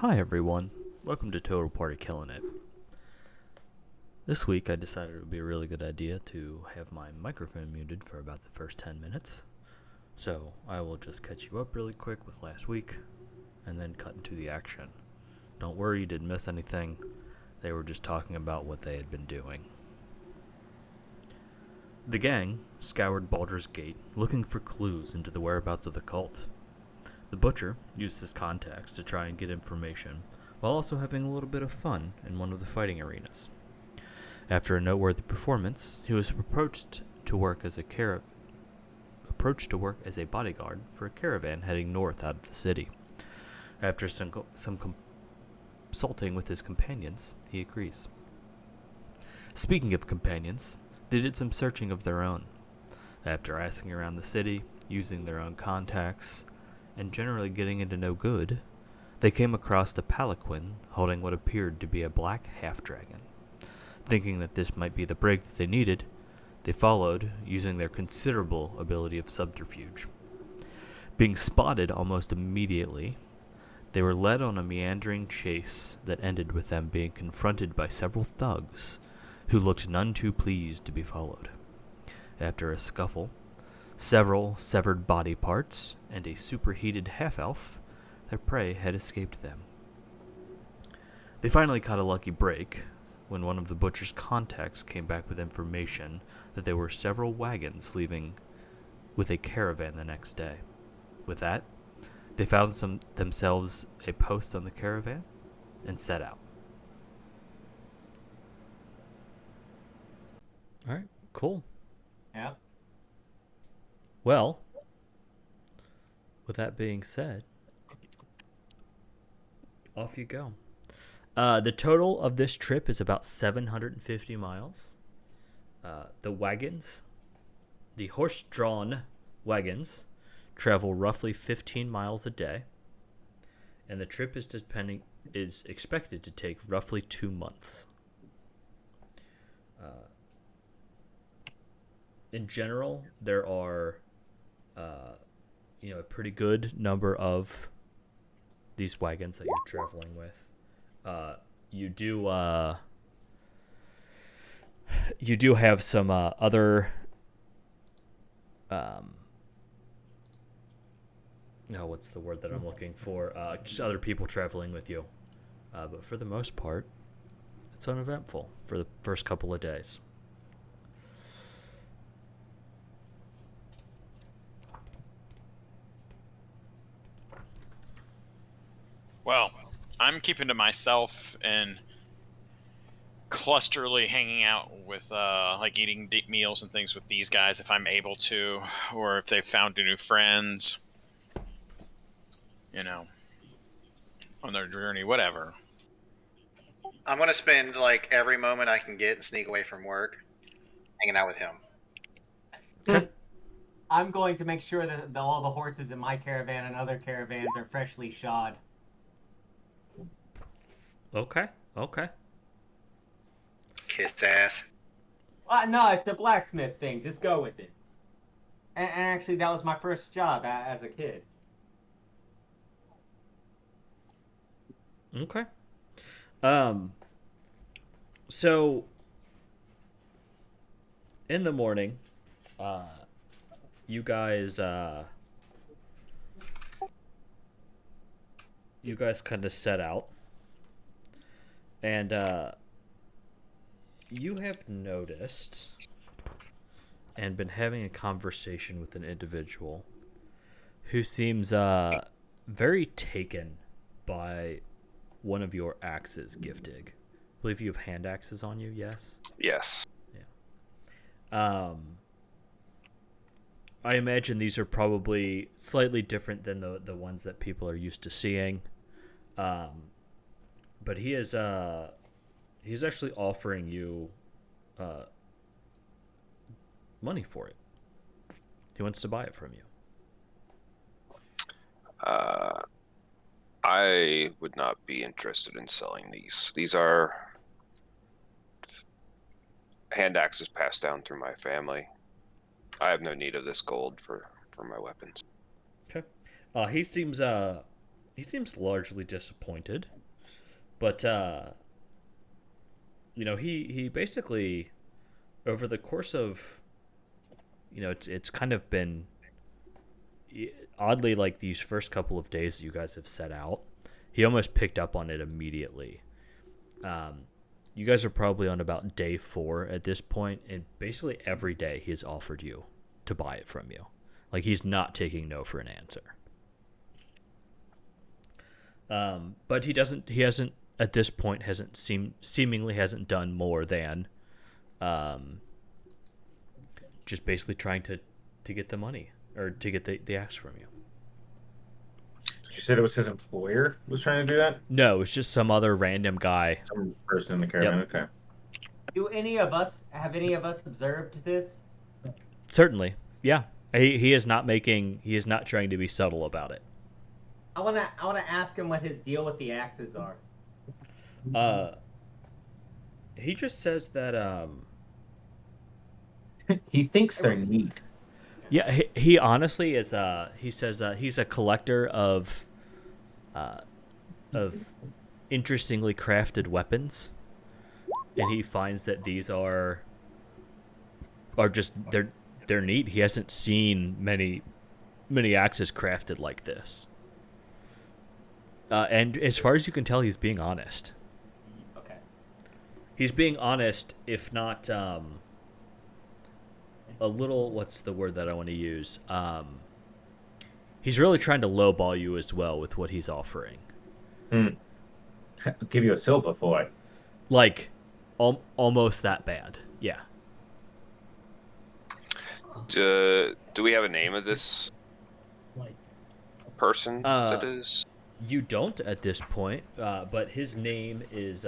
Hi everyone, welcome to Total Party Killing It. This week I decided it would be a really good idea to have my microphone muted for about the first 10 minutes. So I will just catch you up really quick with last week and then cut into the action. Don't worry, you didn't miss anything. They were just talking about what they had been doing. The gang scoured Baldur's Gate looking for clues into the whereabouts of the cult. The butcher used his contacts to try and get information, while also having a little bit of fun in one of the fighting arenas. After a noteworthy performance, he was approached to work as a bodyguard for a caravan heading north out of the city. After some consulting with his companions, he agrees. Speaking of companions, they did some searching of their own. After asking around the city, using their own contacts, and generally getting into no good, they came across a palanquin holding what appeared to be a black half-dragon. Thinking that this might be the break that they needed, they followed, using their considerable ability of subterfuge. Being spotted almost immediately, they were led on a meandering chase that ended with them being confronted by several thugs who looked none too pleased to be followed. After a scuffle, several severed body parts, and a superheated half-elf, their prey had escaped them. They finally caught a lucky break when one of the butcher's contacts came back with information that there were several wagons leaving with a caravan the next day. With that, they found themselves a post on the caravan and set out. All right, cool. Yeah. Well, with that being said, off you go. The total of this trip is about 750 miles. The horse-drawn wagons, travel roughly 15 miles a day, and the trip is expected to take roughly 2 months. In general, there are a pretty good number of these wagons that you're traveling with. You do have some other what's the word that I'm looking for? Just other people traveling with you. But for the most part, it's uneventful for the first couple of days. Well, I'm keeping to myself and clusterly hanging out with, eating deep meals and things with these guys if I'm able to, or if they've found new friends, on their journey, whatever. I'm gonna spend every moment I can get and sneak away from work, hanging out with him. Okay. I'm going to make sure that all the horses in my caravan and other caravans are freshly shod. Okay. Kiss ass. No, it's a blacksmith thing. Just go with it. And actually, that was my first job as a kid. Okay. So in the morning, you guys kind of set out, and you have noticed and been having a conversation with an individual who seems very taken by one of your axes, Giftig. I believe you have hand axes on you, yes? Yes. Yeah. I imagine these are probably slightly different than the ones that people are used to seeing. But he's actually offering you money for it. He wants to buy it from you. I would not be interested in selling these. These are hand axes passed down through my family. I have no need of this gold for my weapons. Okay. He seems he seems largely disappointed, but he basically, over the course of, it's kind of been oddly like these first couple of days you guys have set out, he almost picked up on it immediately. You guys are probably on about day 4 at this point, and basically every day he has offered you to buy it from you. Like, he's not taking no for an answer. But he hasn't at this point seemingly hasn't done more than just basically trying to get the money, or to get the axe from you. You said it was his employer was trying to do that? No, it's just some other random guy. Some person in the caravan, Yep. okay. Do any of us observed this? Certainly, yeah. He is not trying to be subtle about it. I wanna ask him what his deal with the axes are. He just says that He thinks they're neat. yeah, he honestly is he says he's a collector of interestingly crafted weapons, and he finds that these are just they're neat. He hasn't seen many axes crafted like this. And as far as you can tell, he's being honest. Okay. He's being honest, if not a little, what's the word that I want to use? He's really trying to lowball you as well with what he's offering. I'll give you a silver for it. Like, almost that bad. Yeah. Do we have a name of this person that is? You don't at this point, but his name is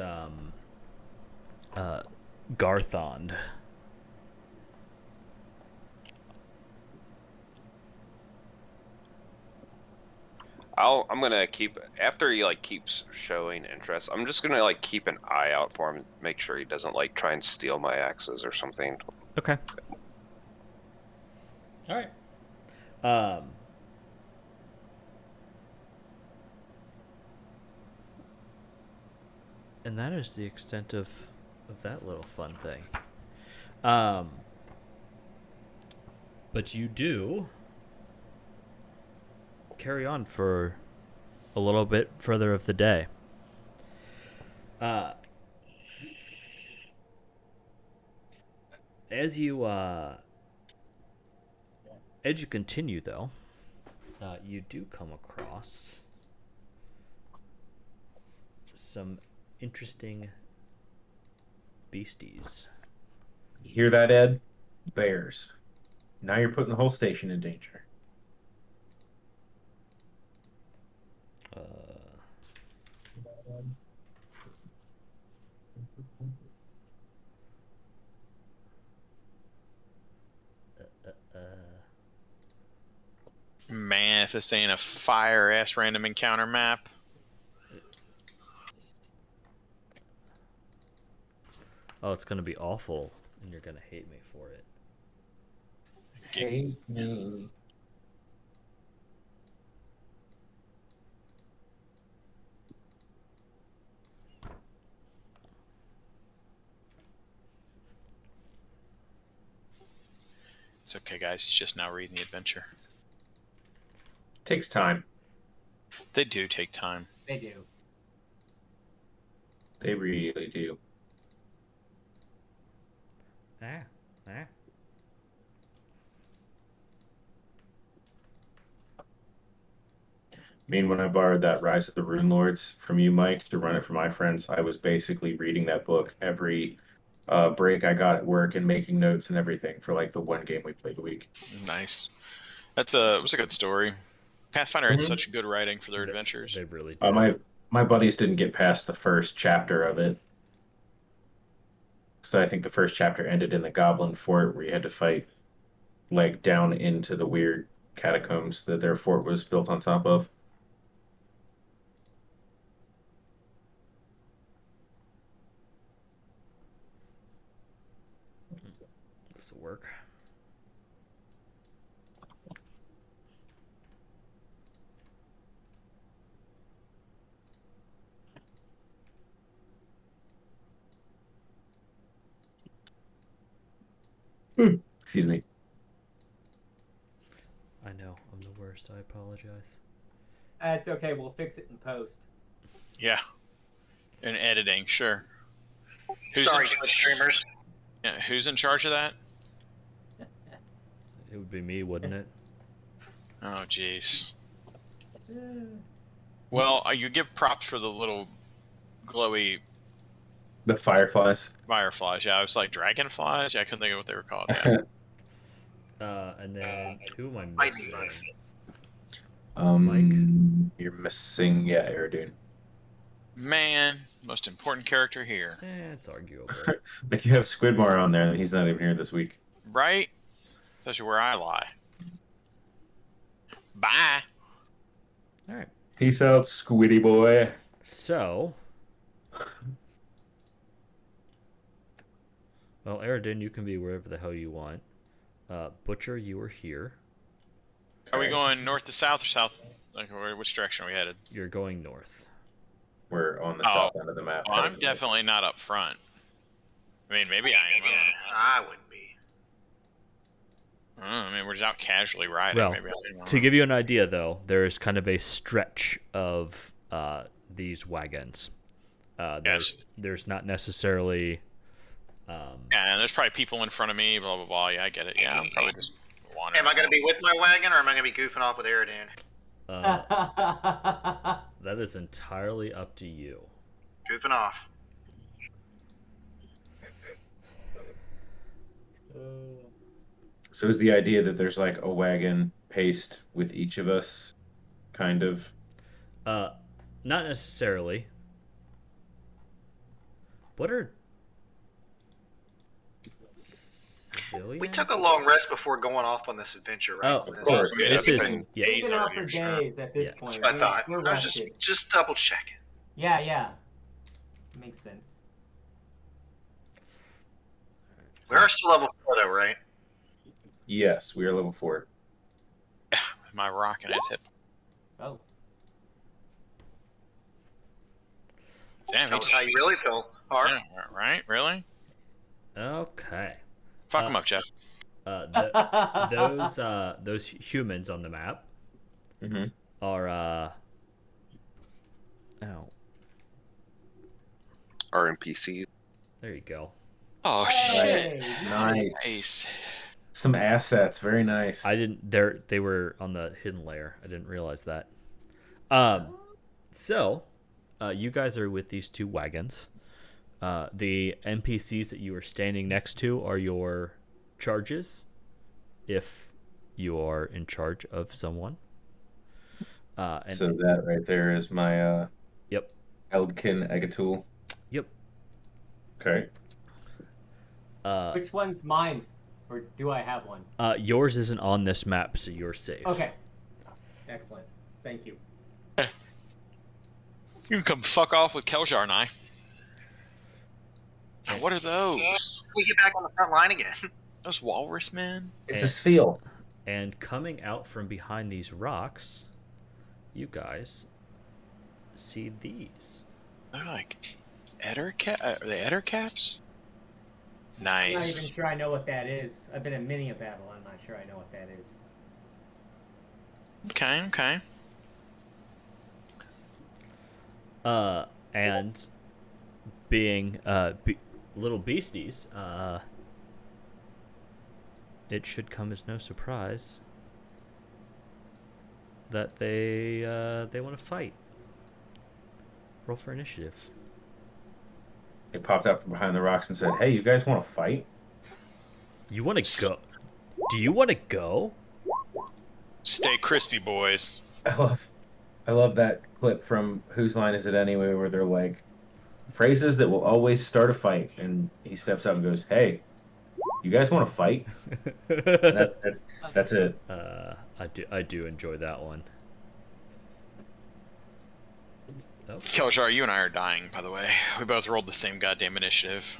Garthond. I'm gonna keep, after he like keeps showing interest, I'm just gonna like keep an eye out for him, make sure he doesn't like try and steal my axes or something. Okay. All right. And that is the extent of that little fun thing. But you do carry on for a little bit further of the day. As you continue, though, you do come across some interesting beasties. You hear that, Ed? Bears. Now you're putting the whole station in danger. Man, if this ain't a fire ass random encounter map. Oh, it's gonna be awful, and you're gonna hate me for it. Hate me. It's okay, guys. He's just now reading the adventure. Takes time. They do take time. They do. They really do. Ah. I mean, when I borrowed that Rise of the Rune Lords from you, Mike, to run it for my friends, I was basically reading that book every break I got at work and making notes and everything for like the one game we played a week. Nice. It was a good story. Pathfinder had such good writing for their adventures. They really do. My buddies didn't get past the first chapter of it. So I think the first chapter ended in the Goblin Fort, where you had to fight like down into the weird catacombs that their fort was built on top of. This will work. Excuse me. I know, I'm the worst. I apologize. It's okay. We'll fix it in post. Yeah. And editing, sure. Sorry, in, Twitch streamers. yeah, who's in charge of that? It would be me, wouldn't it? Oh, jeez. Well, you give props for the little glowy The fireflies. fireflies. Yeah, I was like dragonflies. Yeah, I couldn't think of what they were called. Yeah. And then who am I Lightning missing? Mike? You're missing, yeah, Aradune. Man, most important character here. It's arguable. If you have Squidmar on there, then he's not even here this week. Right? Especially where I lie. Bye. All right. Peace out, Squiddy boy. So, well, Aradin, you can be wherever the hell you want. Butcher, you are here. Are we going north to south or south? Like, which direction are we headed? You're going north. We're on the Oh. south end of the map. Well, I'm definitely not up front. I mean, maybe I am. I don't know. I wouldn't be. I mean, we're just out casually riding. Well, maybe I don't to know. give you an idea, though, there is kind of a stretch of these wagons. There's not necessarily. Yeah, and there's probably people in front of me. Blah blah blah. Yeah, I get it. Yeah, I'm probably just wandering. Am I going to be with my wagon, or am I going to be goofing off with Aradune? That is entirely up to you. Goofing off. So is the idea that there's like a wagon paced with each of us, kind of? Not necessarily. What are civilian? We took a long rest before going off on this adventure, right? Oh, Of course. Yeah, this it's is been yeah. We've days been out already, for I'm sure. days at this Yeah. point. I thought. We're I was rested. just double checking. Yeah. Makes sense. We are still level 4, though, right? Yes, we are level 4. My rock and its hip. Oh. Damn, Tell us how you really feel, Har. Yeah, right? Really? Okay. Fuck him up, Jeff. Those humans on the map Mm-hmm. are Our NPCs. there you go. Oh Hey, shit! Nice. Nice. Some assets, very nice. I didn't. They were on the hidden layer. I didn't realize that. So, you guys are with these two wagons. The NPCs that you are standing next to are your charges, if you are in charge of someone. And So that right there is my Yep. Eldkin Egatool. Yep. Okay. Which one's mine? Or do I have one? Yours isn't on this map, so you're safe. Okay. Excellent. Thank you. You can come fuck off with Keljar and I. Now, what are those? We get back on the front line again. Those walrus men? It's And- a spiel. And coming out from behind these rocks, you guys see these. They're like Are they Ettercaps? I'm not even Nice. sure I know what that is. I've been in many a battle. I'm not sure I know what that is. Okay. And being little beasties, it should come as no surprise that they want to fight. Roll for initiative. It popped out from behind the rocks and said, "Hey, you guys want to fight?" You want to go? Do you want to go? Stay crispy, boys. I love that clip from Whose Line Is It Anyway, where they're like, phrases that will always start a fight, and he steps up and goes, "Hey, you guys want to fight?" That's it. I do enjoy that one. Oh, Keljar, you and I are dying, by the way. We both rolled the same goddamn initiative.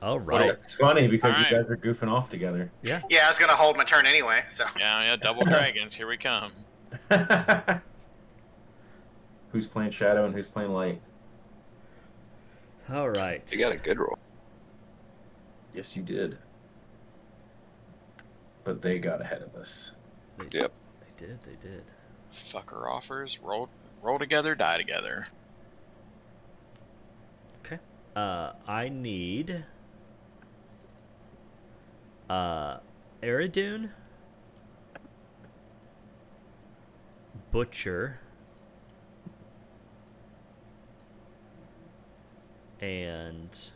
all But right. it's funny because All right. you guys are goofing off together. Yeah. Yeah, I was gonna hold my turn anyway. So Yeah, double dragons. Here we come. Who's playing Shadow and who's playing Light? All right. You got a good roll. Yes, you did. but they got ahead of us. Yep. They did. Fucker offers. Roll together, die together. Okay. I need Eridoon, Butcher, and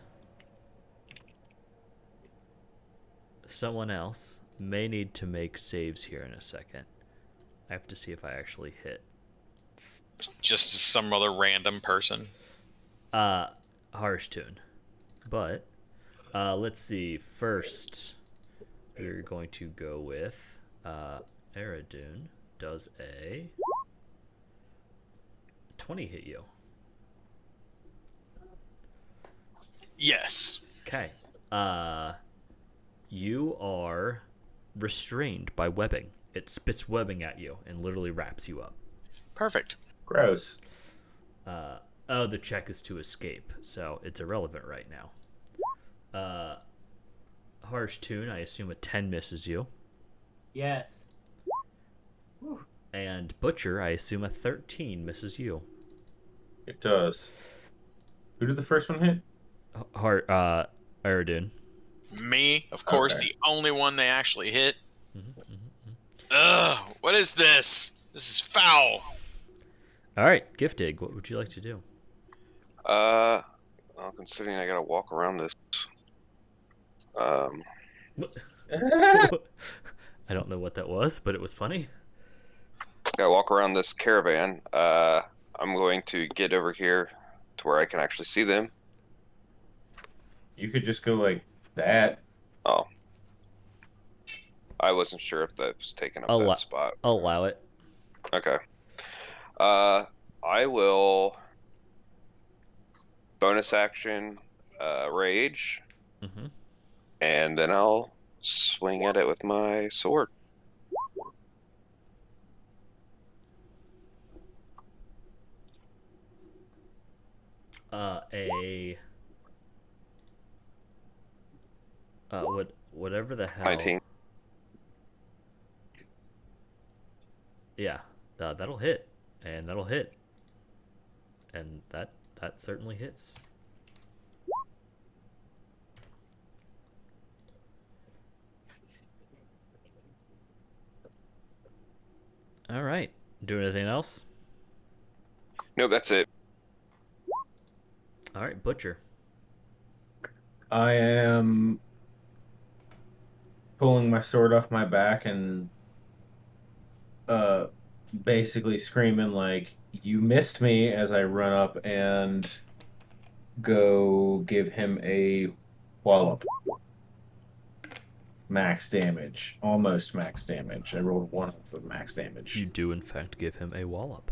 someone else may need to make saves here in a second. I have to see if I actually hit. Just some other random person. Harsh tune. But let's see. First, we're going to go with Eridoon does a 20 hit you. Yes. Okay. You are restrained by webbing. It spits webbing at you and literally wraps you up. Perfect. Gross. The check is to escape, so it's irrelevant right now. Harsh tune, I assume a 10 misses you. Yes. Whew. And Butcher, I assume a 13 misses you. It does. Who did the first one hit? Eridoon. Me, of course, Okay. the only one they actually hit. Mm-hmm. Ugh, what is this? This is foul. All right, Giftig, what would you like to do? Well, considering I gotta walk around this, I don't know what that was, but it was funny. gotta walk around this caravan. I'm going to get over here to where I can actually see them. You could just go like that. Oh, I wasn't sure if that was taking up that spot. I'll allow it. Okay. I will bonus action, rage, Mm-hmm. and then I'll swing at it with my sword. Whatever the hell. 19. Yeah, that'll hit, and that'll hit, and that certainly hits. All right. Do anything else? Nope, that's it. All right, Butcher. I am pulling my sword off my back and basically screaming like, "You missed me!" as I run up and go give him a wallop. Max damage. Almost max damage. I rolled 1 of max damage. You do, in fact, give him a wallop.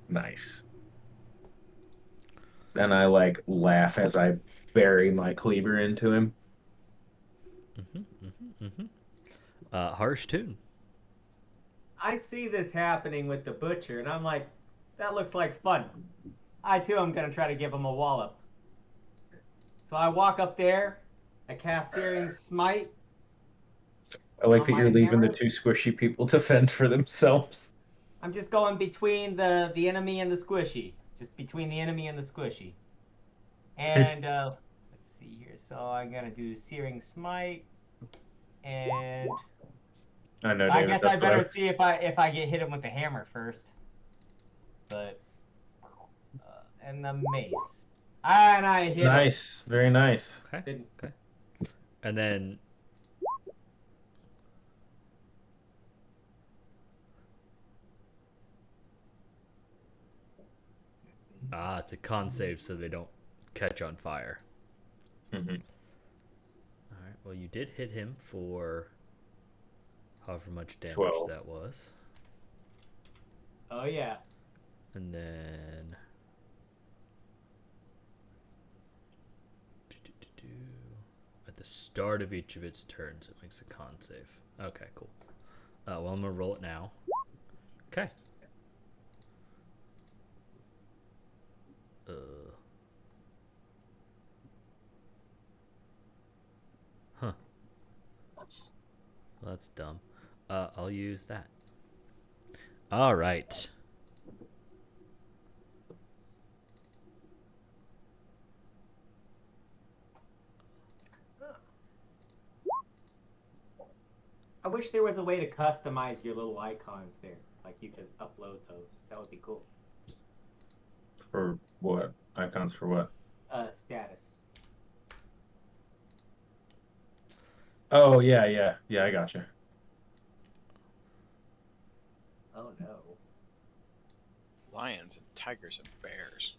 Nice. And I like laugh as I bury my cleaver into him. Harsh tune. I see this happening with the butcher, and I'm like, that looks like fun. I too am gonna try to give him a wallop. So I walk up there, I cast Searing Smite. I like On that my you're leaving the hammer? 2 squishy people to fend for themselves. I'm just going between the enemy and the squishy. Just between the enemy and the squishy. And let's see here. So I'm gonna do Searing Smite, and I know. I Davis, guess I that's what better see if I get hit him with the hammer first. But and the mace. And I hit him. Nice, very nice. Okay. Didn't- Okay. And then it's a con save, so they don't catch on fire. Mm-hmm. All right. Well, you did hit him for however much damage 12. that was, Oh yeah. and then at the start of each of its turns, it makes a con save. Okay, cool. Well, I'm gonna roll it now. Okay. Well, that's dumb. I'll use that. All right. I wish there was a way to customize your little icons there. Like you could upload those. That would be cool. For what? Icons for what? Status. Oh, yeah. I gotcha. Oh no. Lions and tigers and bears.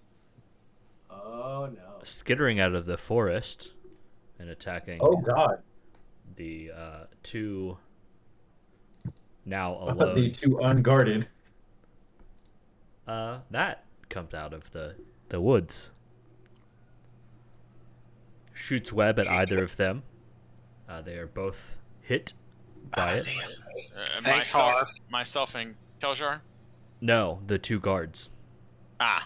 Oh no. Skittering out of the forest and attacking Oh, God. the two now I thought the alone. two unguarded. That comes out of the woods. Shoots web at either of them. They are both hit by it. Thanks, Hoard. Myself and Keljar. No, the two guards. Ah.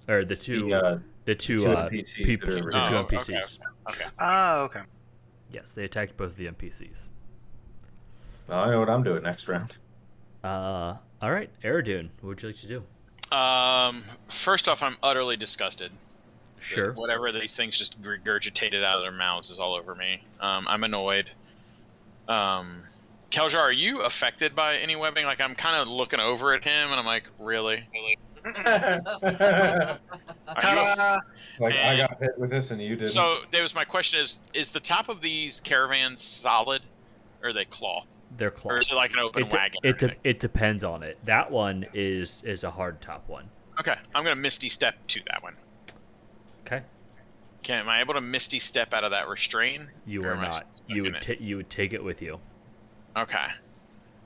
Or the two two NPCs people, that are the two Oh, okay. NPCs. Okay. Oh, okay. Yes, they attacked both of the NPCs. Well, I know what I'm doing next round. All right, Eridune, what would you like to do? First off, I'm utterly disgusted. Sure. Whatever these things just regurgitated out of their mouths is all over me. I'm annoyed. Keljar, are you affected by any webbing? Like, I'm kind of looking over at him, and I'm like, really? Are you Ta-da! Like, I got hit with this and you didn't. So, Davis, my question is the top of these caravans solid, or are they cloth? They're close. Or is it like an open wagon? or anything? It depends on it. That one is a hard top one. Okay, I'm going to Misty Step to that one. Okay. Am I able to Misty Step out of that restrain? You Or are am I not. stuck You in would it? you would take it with you. Okay.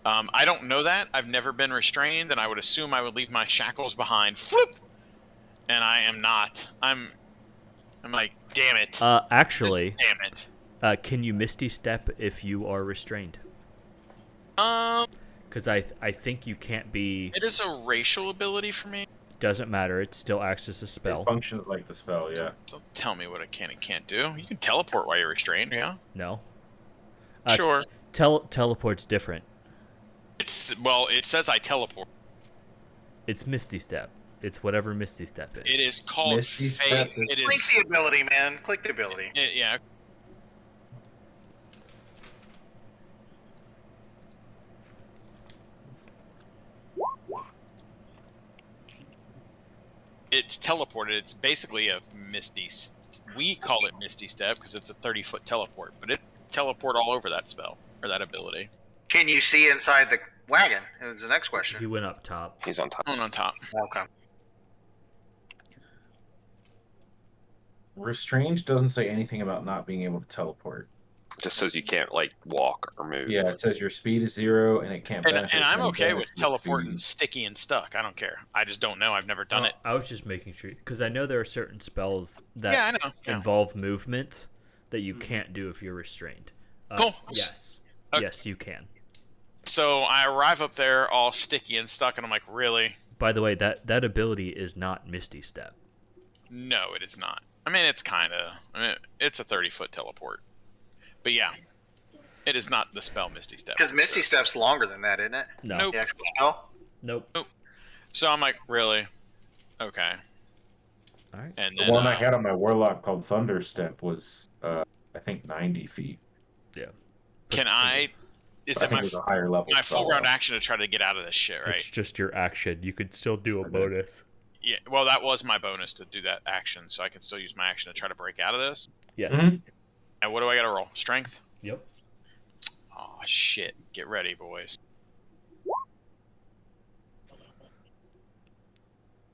I don't know that. I've never been restrained, and I would assume I would leave my shackles behind. Floop! And I am not. I'm like, damn it. Actually, Just damn it. can you Misty Step if you are restrained? Um, Because I think you can't be. it is a racial ability for me. Doesn't matter. It still acts as a It spell. functions like the spell, yeah. Don't tell me what I can and can't do. You can teleport while you're restrained, yeah? No. Sure. Teleport's different. It says I teleport. It's Misty Step. It's whatever Misty Step is. It is called Misty Fate. Step is- It Click is. the ability, man. Click the ability. Yeah. It's teleported. It's basically a we call it Misty Step because it's a 30-foot teleport, but it teleport all over that spell or that ability. Can you see inside the wagon? Is the next question. He went up top. He's on top. One on top. Okay. Restrained doesn't say anything about not being able to teleport. Just says you can't like walk or move. Yeah, it says your speed is 0 and it can't benefit And I'm from okay damage with to teleporting speed. sticky and stuck. I don't care. I just don't know. I've never done it. I was just making sure because I know there are certain spells that Yeah, I know. Yeah. involve movement that you can't do if you're restrained. Cool. Yes. Okay. Yes, you can. So I arrive up there all sticky and stuck, and I'm like, really? By the way, that ability is not Misty Step. No, it is not. I mean, it's kind of. It's a 30-foot teleport. But yeah, it is not the spell Misty Step. Because Misty Step's longer than that, isn't it? No. Nope. The actual spell? Nope. So I'm like, really? Okay. All right. And The then one I had on my Warlock called Thunder Step was, I think, 90 feet. Yeah. can I? Is I it think my it was a higher level my spell. full round action to try to get out of this shit, right? It's just your action. You could still do a Okay. bonus. Yeah. Well, that was my bonus to do that action, so I can still use my action to try to break out of this. Yes. Mhm. And what do I got to roll? Strength. Yep. Oh shit! Get ready, boys.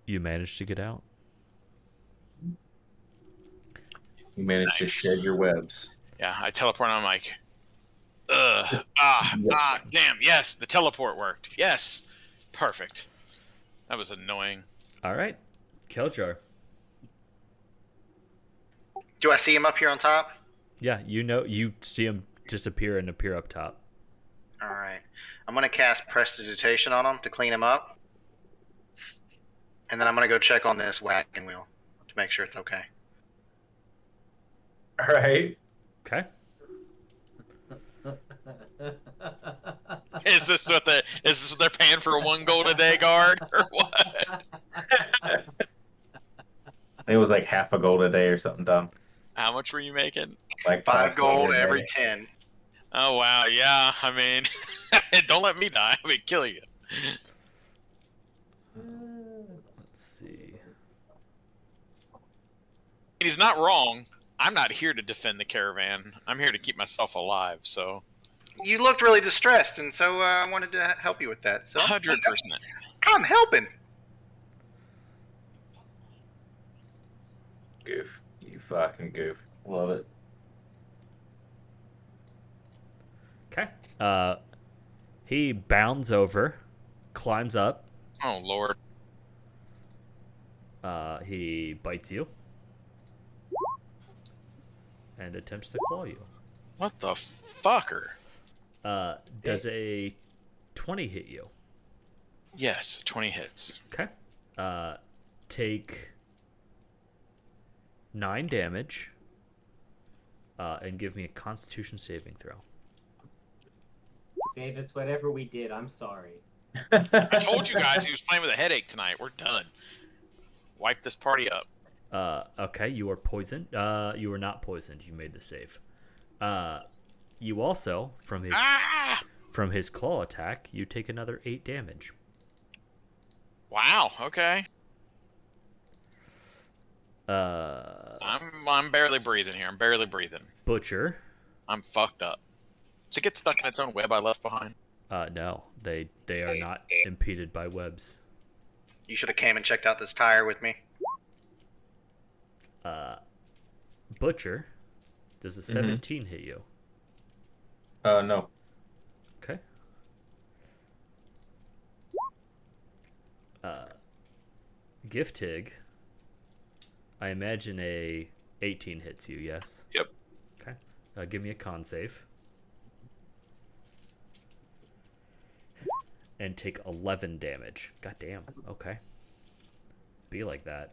You managed to get out. You managed to Nice. shed your webs. Yeah, I teleport. And I'm like, damn. Yes, the teleport worked. Yes, perfect. That was annoying. All right. Keljar. Do I see him up here on top? Yeah, you see him disappear and appear up top. All right. I'm going to cast Prestidigitation on him to clean him up. And then I'm going to go check on this wagon wheel to make sure it's okay. All right. Okay. Is this what they're paying for a 1 gold a day guard or what? It was like half a gold a day or something dumb. How much were you making? Like 5 gold silver a every day. 10. Oh wow, yeah. I mean, don't let me die. I mean, kill you. Let's see. He's not wrong. I'm not here to defend the caravan. I'm here to keep myself alive. So, You looked really distressed, and so I wanted to help you with that. So 100%. I'm helping. Goof. You fucking goof. Love it. Okay. He bounds over, climbs up. Oh lord. He bites you, and attempts to claw you. What the fucker? Does a 20 hit you? Yes, 20 hits. Okay. Take 9 damage, and give me a Constitution saving throw. Davis, whatever we did, I'm sorry. I told you guys he was playing with a headache tonight. We're done. Wipe this party up. Okay, you are poisoned. You are not poisoned. You made the save. You also, from his claw attack, you take another 8 damage. Wow. Okay. Uh, I'm barely breathing here. I'm barely breathing. Butcher. I'm fucked up. Does it get stuck in its own web I left behind? No, they are not impeded by webs. You should have came and checked out this tire with me. Butcher, does a 17 hit you? No. Okay. Giftig, I imagine a 18 hits you, yes? Yep. Okay. Give me a con save. And take 11 damage. God damn. Okay. Be like that.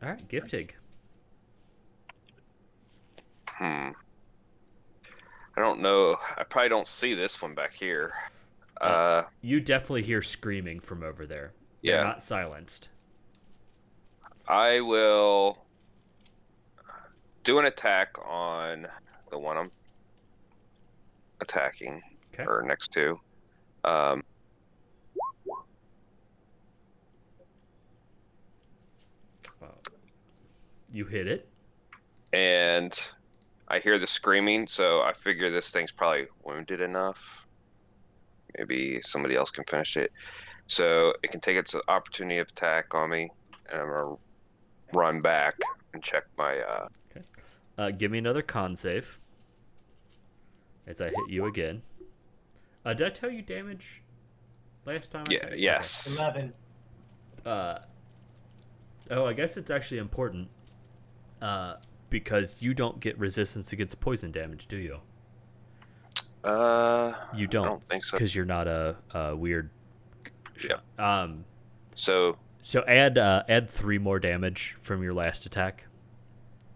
All right, Giftig. I don't know. I probably don't see this one back here. You definitely hear screaming from over there. They're Yeah. not silenced. I will do an attack on the one I'm attacking, Okay. or next to. You hit it. And I hear the screaming, so I figure this thing's probably wounded enough. Maybe somebody else can finish it. So it can take its opportunity of attack on me, and I'm going to run back and check my... Give me another con save. As I hit you again. Did I tell you damage last time? Yeah, yes. 11. I guess it's actually important. Because you don't get resistance against poison damage, do you? You don't. I don't think so. Because you're not a weird. Yeah. So add 3 more damage from your last attack.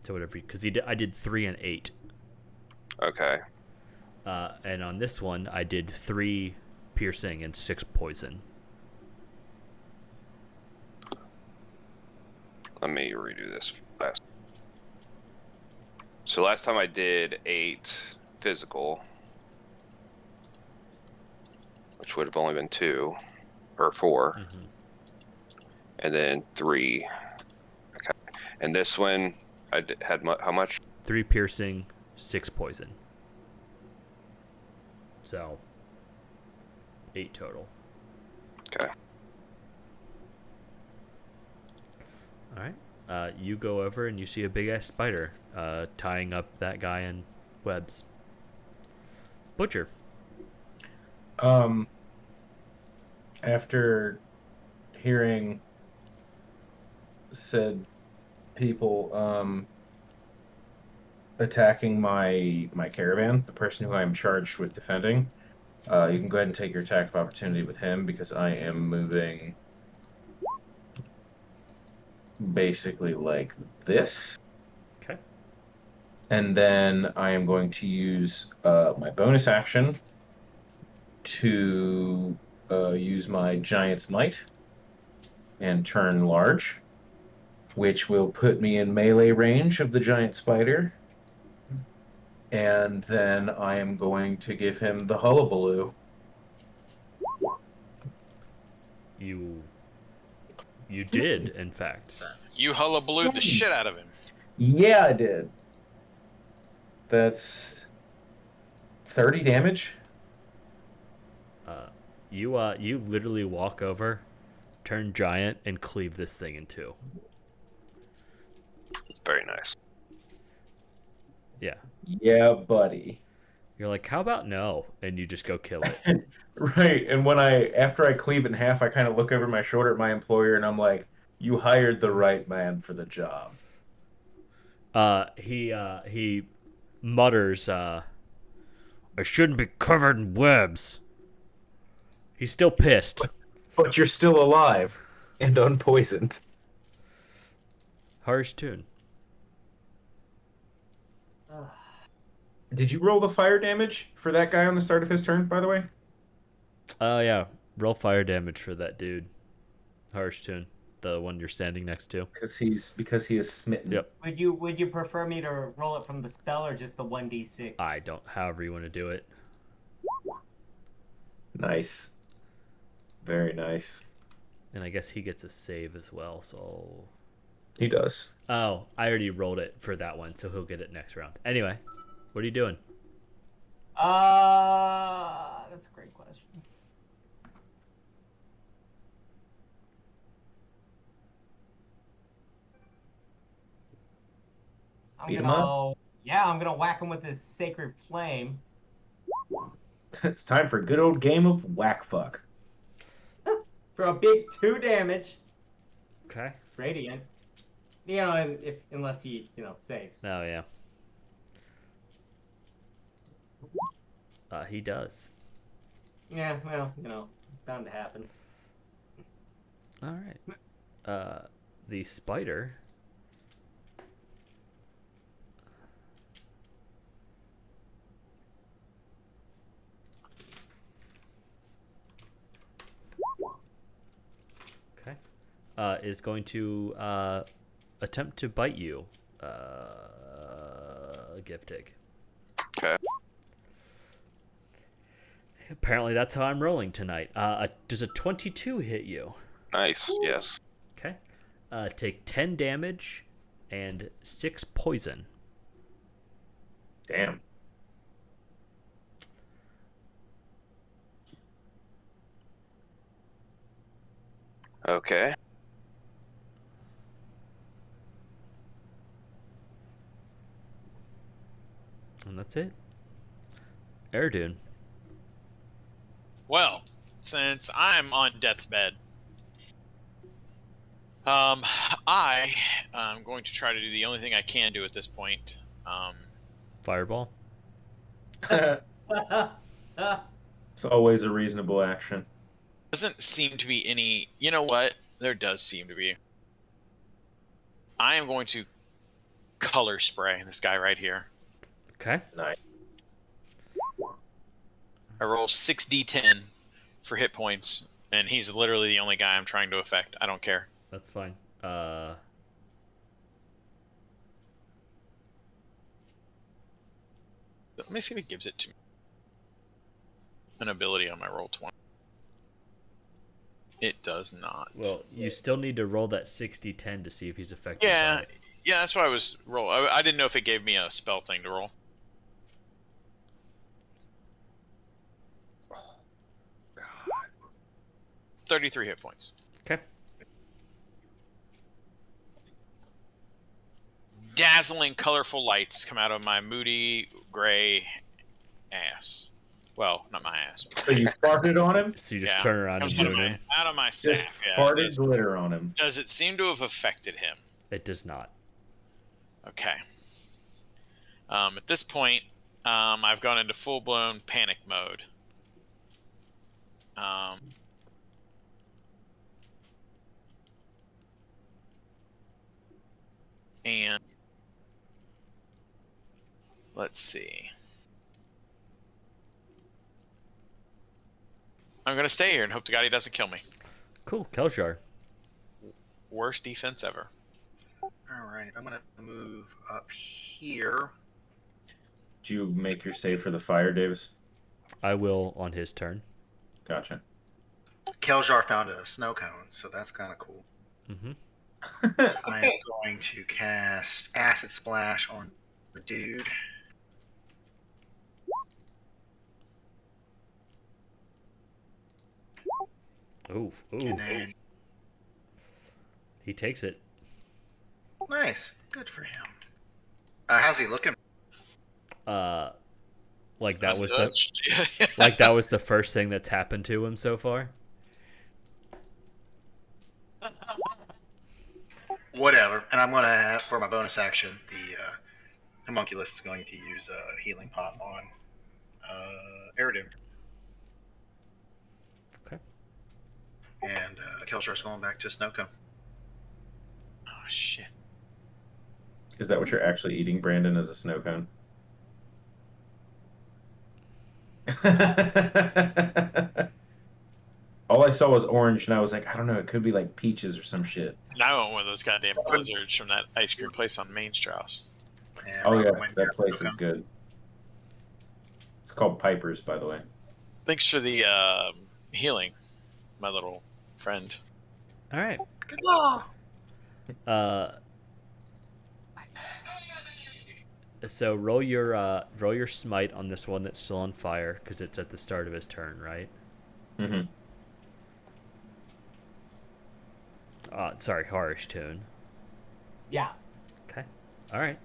To whatever, because I did 3 and 8. okay. And on this one, I did 3 piercing and 6 poison. Let me redo this last. So last time I did 8 physical, which would have only been 2 or 4, and then 3. Okay. And this one I had how much? 3 piercing, 6 poison. So 8 total. Okay. All right. You go over and you see a big ass spider tying up that guy in webs. Butcher. After hearing said people attacking my caravan, the person who I'm charged with defending, You can go ahead and take your attack of opportunity with him because I am moving basically like this. Okay. And then I am going to use my bonus action to use my Giant's Might and turn large, which will put me in melee range of the giant spider. And then I am going to give him the hullabaloo. You did, in fact. You hullabalooed the shit out of him. Yeah, I did. That's 30 damage. You literally walk over, turn giant, and cleave this thing in two. Very nice. Yeah. Yeah, buddy. You're like, how about no? And you just go kill it. Right. And after I cleave it in half, I kind of look over my shoulder at my employer and I'm like, you hired the right man for the job. He mutters, I shouldn't be covered in webs. He's still pissed. But you're still alive and unpoisoned. Harsh tune. Did you roll the fire damage for that guy on the start of his turn, by the way? Oh, yeah. Roll fire damage for that dude. Harsh tune. The one you're standing next to. Because he is smitten. Yep. Would you prefer me to roll it from the spell or just the 1d6? I don't. However you want to do it. Nice. Very nice. And I guess he gets a save as well, so... He does. Oh, I already rolled it for that one, so he'll get it next round. Anyway, what are you doing? That's a great question. Beat him up? Yeah, I'm gonna whack him with this sacred flame. It's time for a good old game of whack fuck. For a big 2 damage. Okay. Radiant. You know, unless he, saves. Oh, yeah. He does. Yeah, well, it's bound to happen. All right. The spider... Okay. Is going to attempt to bite you. Give take. Okay. Apparently that's how I'm rolling tonight. Does a 22 hit you? Nice. Yes. Okay. Take 10 damage and 6 poison. Damn. Okay. And that's it. Erdune. Well, since I'm on death's bed, I am going to try to do the only thing I can do at this point. Fireball. It's always a reasonable action. Doesn't seem to be any. You know what? There does seem to be. I am going to color spray this guy right here. Okay. Nice. I roll 6d10 for hit points, and he's literally the only guy I'm trying to affect. I don't care. That's fine. Let me see if it gives it to me. An ability on my roll 20. It does not. Well, you still need to roll that 60-10 to see if he's affected by Yeah, it. yeah, that's why I was roll. I didn't know if it gave me a spell thing to roll. God. 33 hit points. Okay. Dazzling, colorful lights come out of my moody gray ass. Well, not my ass. So you farted on him? So you just Yeah, turn around and comes moon him. out of my Just staff. Yeah. farted glitter on him. Does it seem to have affected him? It does not. Okay. At this point, I've gone into full-blown panic mode. Um, and let's see. I'm gonna stay here and hope to God he doesn't kill me. Cool. Kelshar. Worst defense ever. All right, I'm gonna move up here. Do you make your save for the fire, Davis? I will on his turn. Gotcha. Keljar found a snow cone, so that's kind of cool. Mm-hmm. I am going to cast Acid Splash on the dude. Ooh. And then, He takes it. nice. Good for him. How's he looking? Like that was the Untouched. like that was the first thing that's happened to him so far. Whatever. And I'm going to, for my bonus action, the homunculus is going to use a healing pot on Eridu. Okay. And Kelshar's going back to Snowcone. Oh shit. Is that what you're actually eating, Brandon, as a snow cone? All I saw was orange, and I was like, I don't know, it could be like peaches or some shit. Now I want one of those goddamn blizzards from that ice cream place on Main Strauss. And Oh Robert yeah, went that here. place Okay. is good. It's called Piper's, by the way. Thanks for the healing, my little friend. All right. Good job. So roll your smite on this one that's still on fire because it's at the start of his turn, right? Mm-hmm. Sorry, Harsh tune. Yeah. Okay. All right.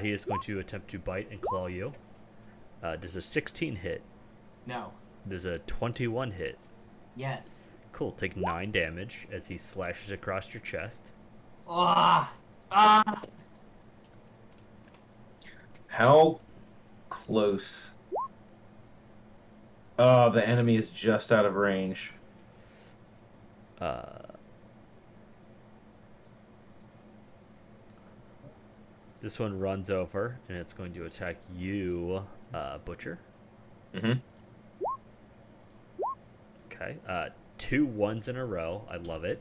He is going to attempt to bite and claw you. Does a 16 hit? No. Does a 21 hit? Yes. Cool. Take 9 damage as he slashes across your chest. Ah. Ah. How close? Oh, the enemy is just out of range. This one runs over and it's going to attack you, Butcher. Mm-hmm. Okay. 2 1s in a row. I love it.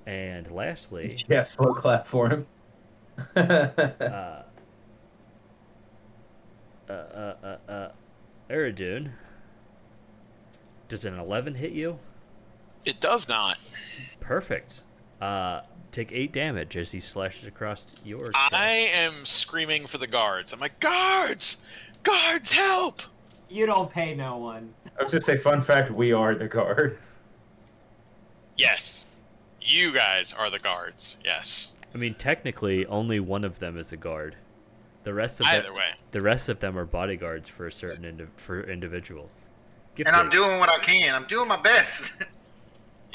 And lastly, Yeah, slow clap for him. Eridun. Does an 11 hit you? It does not. Perfect. Take 8 damage as he slashes across your chest. I am screaming for the guards. I'm like, guards! Guards, help! You don't pay no one. I was gonna say, fun fact: we are the guards. Yes. You guys are the guards. Yes. I mean, technically, only one of them is a guard. The rest of Either way. the rest of them are bodyguards for certain for individuals. And I'm doing what I can. I'm doing my best.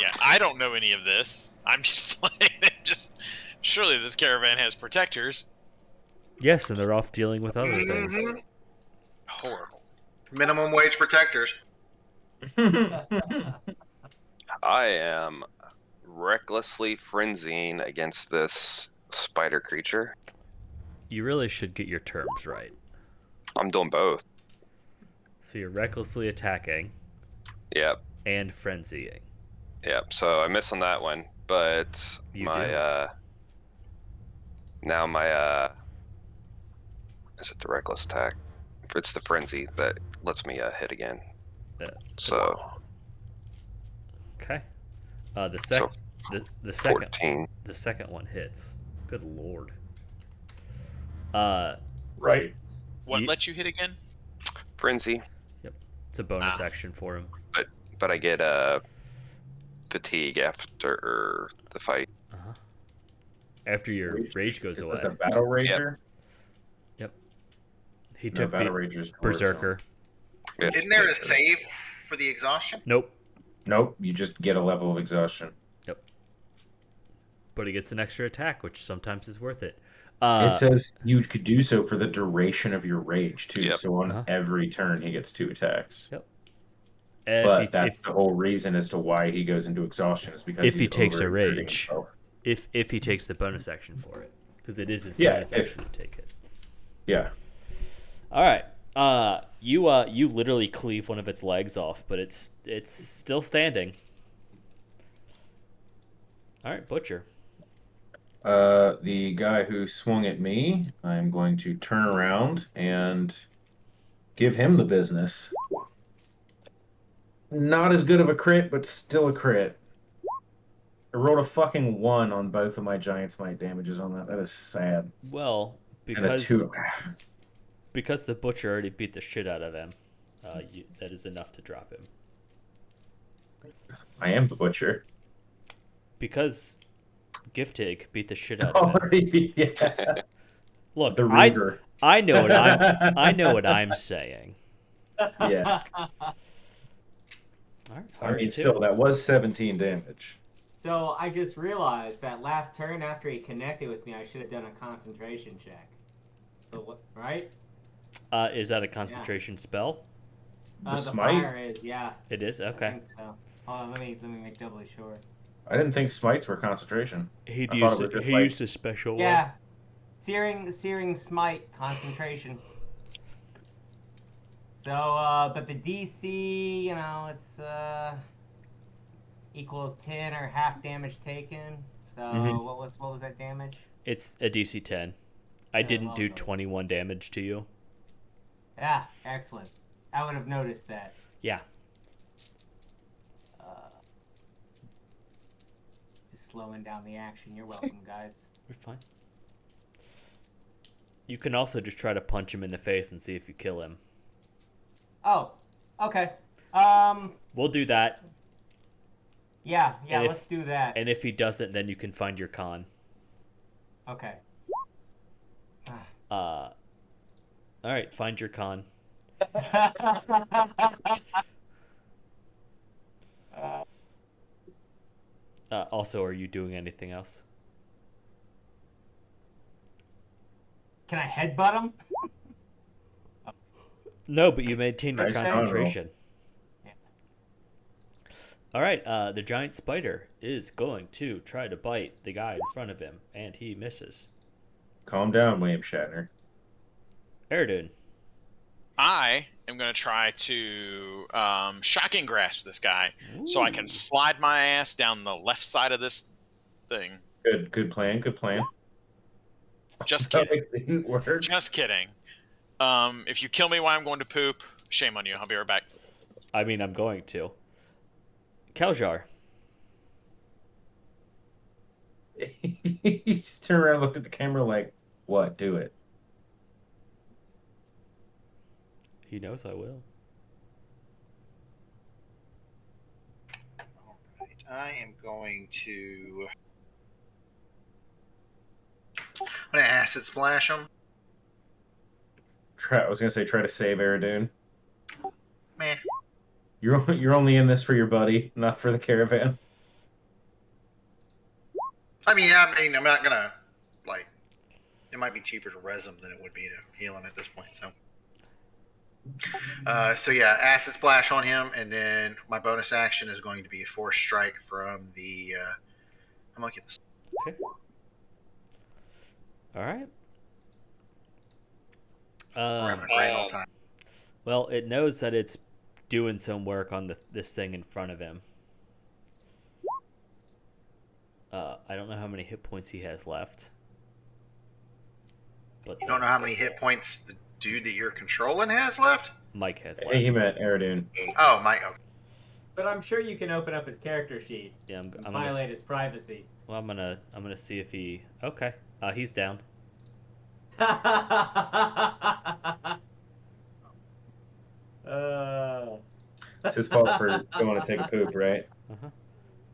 Yeah, I don't know any of this. I'm just like, surely this caravan has protectors. Yes, and they're off dealing with other things. Mhm. Horrible. Minimum wage protectors. I am recklessly frenzying against this spider creature. You really should get your terms right. I'm doing both. So you're recklessly attacking Yep. and frenzying. Yep. So I miss on that one, but You my do. now my is it the reckless attack? It's the frenzy that lets me hit again. Yeah. So Okay. The so second 14. the second one hits. Good lord. Right. What You- lets you hit again? Frenzy, It's a bonus action for him. but I get fatigue after the fight. After your rage goes Is away. that the Battle Rager? He No, took Battle the Rager's Berserker. Yeah. Isn't there a save for the exhaustion? Nope. Nope, you just get a level of exhaustion. But he gets an extra attack, which sometimes is worth it. It says you could do so for the duration of your rage too. Yep. So on Uh-huh. every turn, he gets 2 attacks. Yep. But that's the whole reason as to why he goes into exhaustion is because if he he's takes a overexerting rage, himself. if he takes the bonus action for it, because it is his Yeah, bonus action to take it. Yeah. All right. You literally cleave one of its legs off, but it's still standing. All right, Butcher. The guy who swung at me, I'm going to turn around and give him the business. Not as good of a crit, but still a crit. I rolled a fucking 1 on both of my Giant Smite damages on that. That is sad. Well, And a 2. because the Butcher already beat the shit out of him, that is enough to drop him. I am the Butcher. Because Giftig beat the shit out of him. Yeah. Look, The Reaver. I know what I'm saying. Yeah. All right, I mean, ours too. still, that was 17 damage. So I just realized that last turn after he connected with me, I should have done a concentration check. So what? Right? Is that a concentration spell? The The smite? fire is, yeah. It is. I Okay. think so. Hold on, let me make doubly sure. I didn't think smites were concentration. He I thought used it was just he like- used a special one. Yeah, searing smite concentration. So, but the DC, you know, it's equals 10 or half damage taken. So Mhm. what was that damage? It's a DC 10. I didn't do okay. 21 damage to you. Yeah, excellent. I would have noticed that. Yeah. Just slowing down the action. You're welcome, guys. We're fine. You can also just try to punch him in the face and see if you kill him. Oh, okay. We'll do that. Yeah, And if- let's do that. And if he doesn't, then you can find your con. Okay. All right, find your con. Also, are you doing anything else? Can I headbutt him? No, but you maintain your Nice con roll. concentration. Yeah. All right, the giant spider is going to try to bite the guy in front of him, and he misses. Calm down, William Shatner. Eridun. I am going to try to shocking grasp this guy so I can slide my ass down the left side of this thing. Good plan. Good plan. Just kidding. It didn't work. Just kidding. If you kill me while I'm going to poop, shame on you. I'll be right back. I mean, I'm going to. Keljar. He just turned around and looked at the camera like, what? Do it. He knows I will. Alright, I am going to. I'm gonna acid splash him. I was gonna say try to save Eridun. Meh. You're only in this for your buddy, not for the caravan. I mean, I'm not gonna like. It might be cheaper to res him than it would be to heal him at this point. So yeah, acid splash on him, and then my bonus action is going to be a force strike from the. I'm gonna get this. Okay. All right. We're having a great old time. Well, it knows that it's doing some work on this thing in front of him. I don't know how many hit points he has left. But You don't know how many hit points the dude that you're controlling has left? Mike has I left. think he meant Eridun. Oh, my. Oh. But I'm sure you can open up his character sheet Yeah, and I'm gonna. violate his privacy. Well, I'm gonna see if he. Okay. He's down. It's his fault for going to take a poop, right?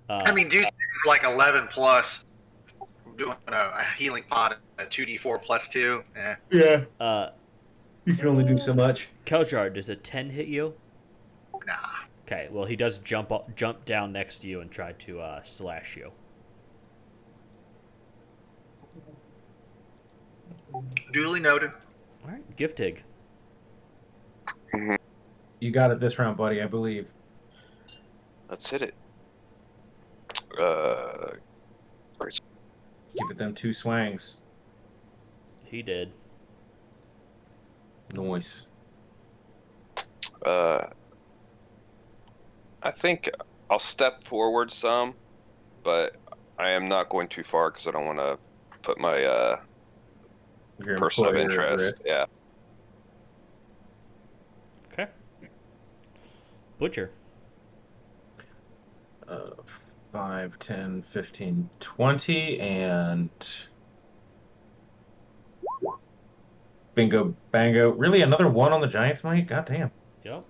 I mean, dude's like 11 plus. Doing a healing pot at 2d4 plus 2. Yeah. You can only do so much. Keljar, does a 10 hit you? Nah. Okay. Well, he does jump down next to you and try to slash you. Duly noted. All right, Giftig. You got it this round, buddy. I believe. Let's hit it. Give it them 2 swangs. He did. Noise. I think I'll step forward some, but I am not going too far because I don't want to put my Your person of employer at interest. risk. Yeah. Okay. Butcher. 5, 10, 15, 20, and bingo, bango. Really, another 1 on the Giants, Mike? God damn. Yep.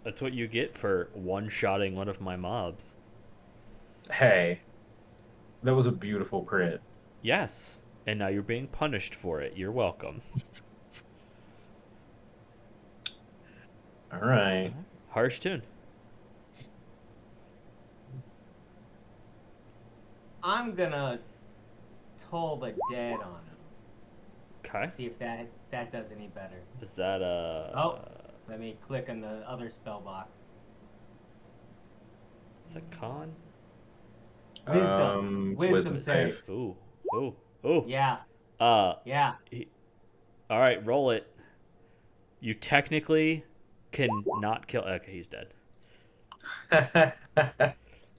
That's what you get for one-shotting one of my mobs. Hey, that was a beautiful crit. Yes. And now you're being punished for it. You're welcome. All right. Harsh tune. I'm gonna toll the dead on him. Okay. See if that does any better. Is that Oh. Let me click on the other spell box. Is that con? Wisdom. It's Wisdom save. Ooh. Ooh. Ooh. Yeah. Yeah. Yeah. All right, roll it. You technically can not kill. Okay, he's dead.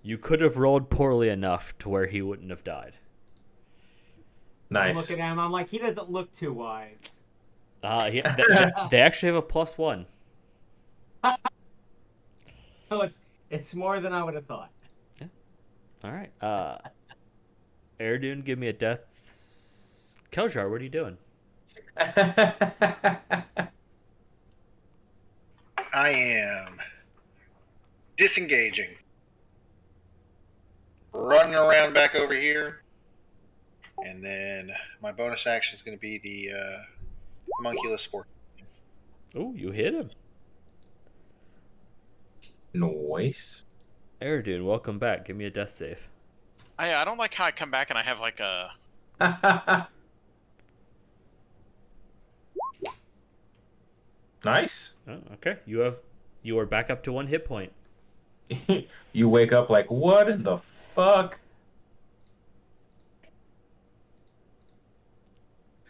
You could have rolled poorly enough to where he wouldn't have died. I'm Nice. looking at him. I'm like, he doesn't look too wise. They actually have a +1. So it's more than I would have thought. All right. Airdoon, give me a death. Keljar, what are you doing? I am disengaging. Running around back over here. And then my bonus action is going to be the homunculus sport. Oh, you hit him. Noise. Airdoon, welcome back. Give me a death save. I don't like how I come back and I have like a. Nice. Oh, okay. You are back up to 1 hit point. You wake up like, what in the fuck?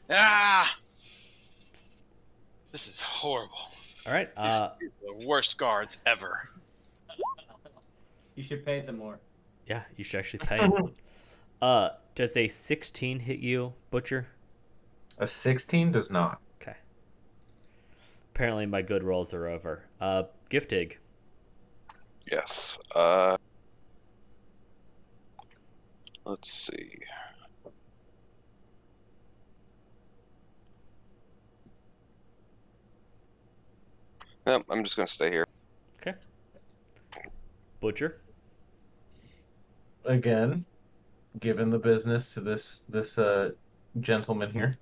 Ah! This is horrible. All right. These are the worst guards ever. You should pay them more. Yeah, you should actually pay him. Does a 16 hit you, Butcher? A 16 does not. Okay. Apparently my good rolls are over. Giftig. Yes. Let's see. Nope, I'm just gonna stay here. Okay. Butcher. Again, given the business to this gentleman here.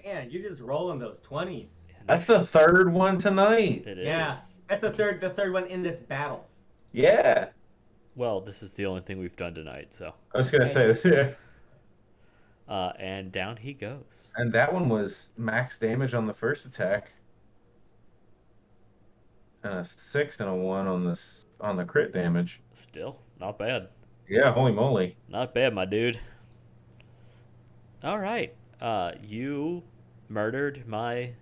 Man, you're just rolling those 20s. That's the 3rd one tonight. It is. Yeah, that's the third one in this battle. Yeah. Well, this is the only thing we've done tonight, so. I was gonna say this. Yeah. And down he goes. And that one was max damage on the first attack. And a 6 and a 1 on the crit damage. Still, not bad. Yeah, holy moly. Not bad, my dude. All right. You murdered my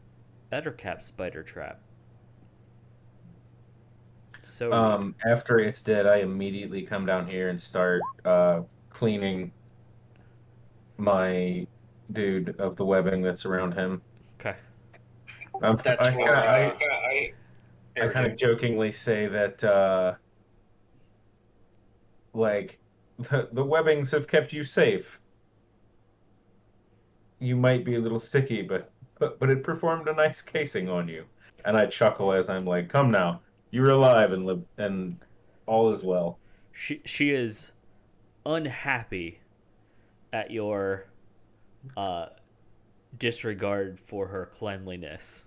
Ettercap spider trap. So After it's dead, I immediately come down here and start cleaning my dude of the webbing that's around him. okay. I kind of jokingly say that, like, the webbings have kept you safe. You might be a little sticky, but it performed a nice casing on you. And I chuckle as I'm like, come now, you're alive and all is well. She is unhappy at your disregard for her cleanliness.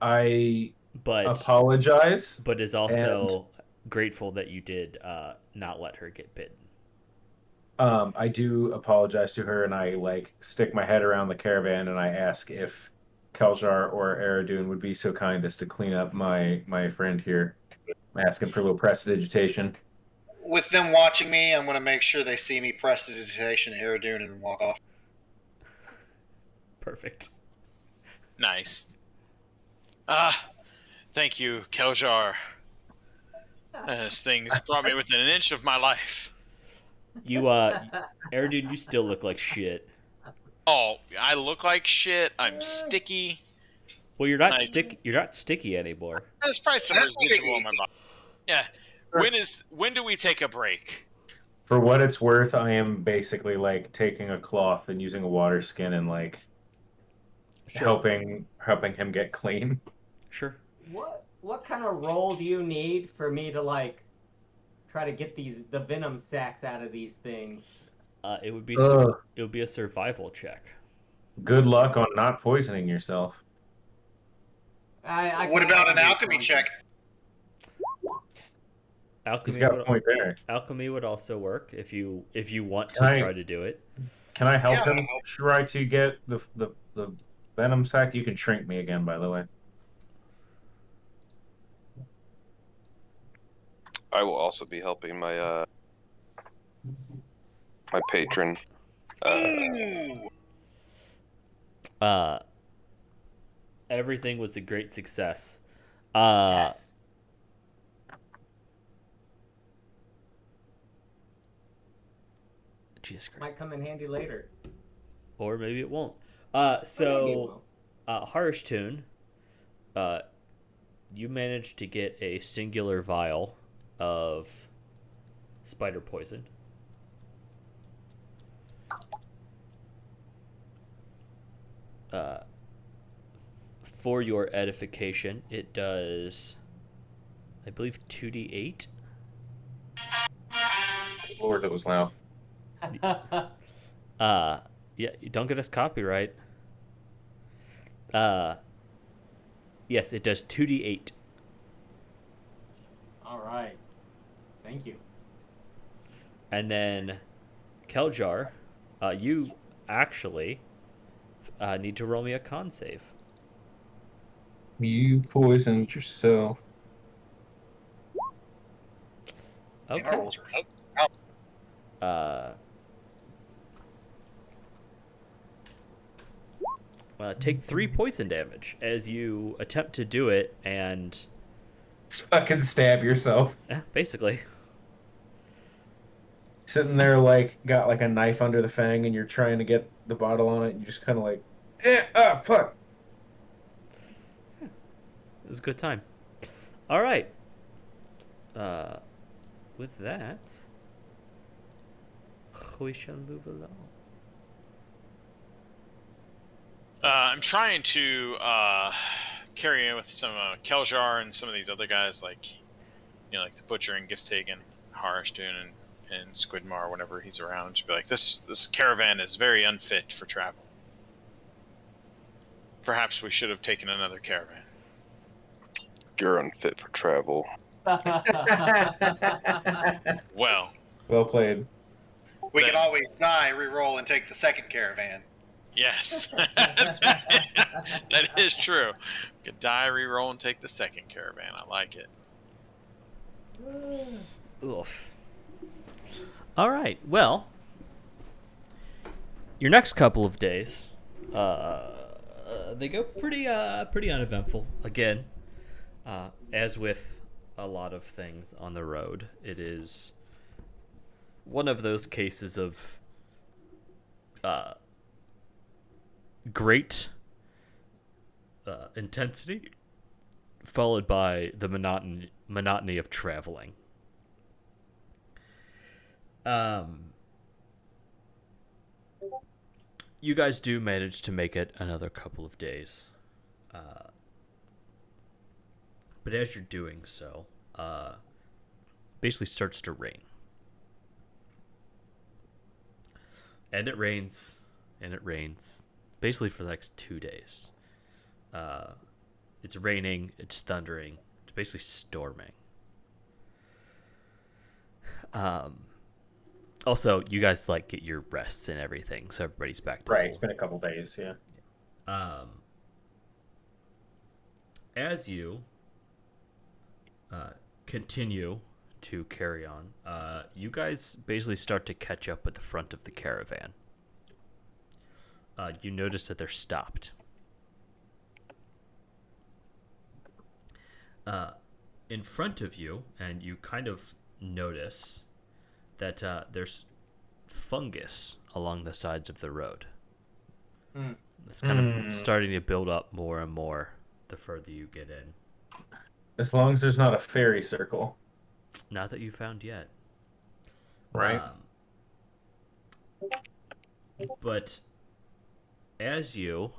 I But apologize. is also grateful that you did not let her get bitten. I do apologize to her, and I like stick my head around the caravan, and I ask if Keljar or Eridun would be so kind as to clean up my friend here. I'm asking for a little prestidigitation. With them watching me, I'm going to make sure they see me prestidigitation Eridun and walk off. Perfect. Nice. Thank you, Keljar. This thing's brought me within an inch of my life. You, Erdune, you still look like shit. Oh, I look like shit. I'm sticky. Well, you're not Nice. You're not sticky anymore. There's probably some That's residual sticky. on my body. Yeah. When do we take a break? For what it's worth, I am basically like taking a cloth and using a water skin and like Sure. helping him get clean. Sure. What kind of roll do you need for me to like try to get the venom sacs out of these things? It would be Ugh. it would be a survival check. Good luck on not poisoning yourself. I What can about an do alchemy something. check? He's Alchemy got a would, point there. alchemy would also work if you want to Can I- try to do it. Can I help Yeah. him try to get the venom sac? You can shrink me again, by the way. I will also be helping my my patron. Ooh. Everything was a great success. Yes. Jesus Christ. Might come in handy later. Or maybe it won't. Maybe it So, will. Harishtun, you managed to get a singular vial of spider poison. For your edification, it does, I believe, 2d8. Lord, it was loud. Yeah, don't get us copyright. Yes, it does 2d8. All right. Thank you. And then, Keljar, you actually need to roll me a con save. You poisoned yourself. Our Okay. rolls are Take 3 poison damage as you attempt to do it, and Fucking stab yourself. basically, Sitting there like got like a knife under the fang, and you're trying to get the bottle on it. And you just kind of like, fuck. it was a good time. All right. With that, we shall move along. I'm trying to carry in with some Keljar and some of these other guys, like like the Butcher and Giftig and Harishtun and Squidmar, whenever he's around. Just be like, this caravan is very unfit for travel. Perhaps we should have taken another caravan. You're unfit for travel. Well, Well played. We Then- can always die, re-roll, and take the second caravan. yes, that is true. Could die, re-roll, and take the second caravan. I like it. Oof. All right. Well, your next couple of days, they go pretty uneventful. Again, as with a lot of things on the road, it is one of those cases of great intensity, followed by the monotony of traveling. You guys do manage to make it another couple of days. But as you're doing so, basically starts to rain. And it rains, and it rains, basically for the next 2 days. It's raining, it's thundering, it's basically storming. Also, you guys like get your rests and everything, so everybody's back to Right. full. It's been a couple days. Yeah. As you continue to carry on, you guys basically start to catch up with the front of the caravan. You notice that they're stopped. In front of you, and you kind of notice that there's fungus along the sides of the road. It's kind of starting to build up more and more the further you get in. As long as there's not a fairy circle. Not that you found yet. Right. But as you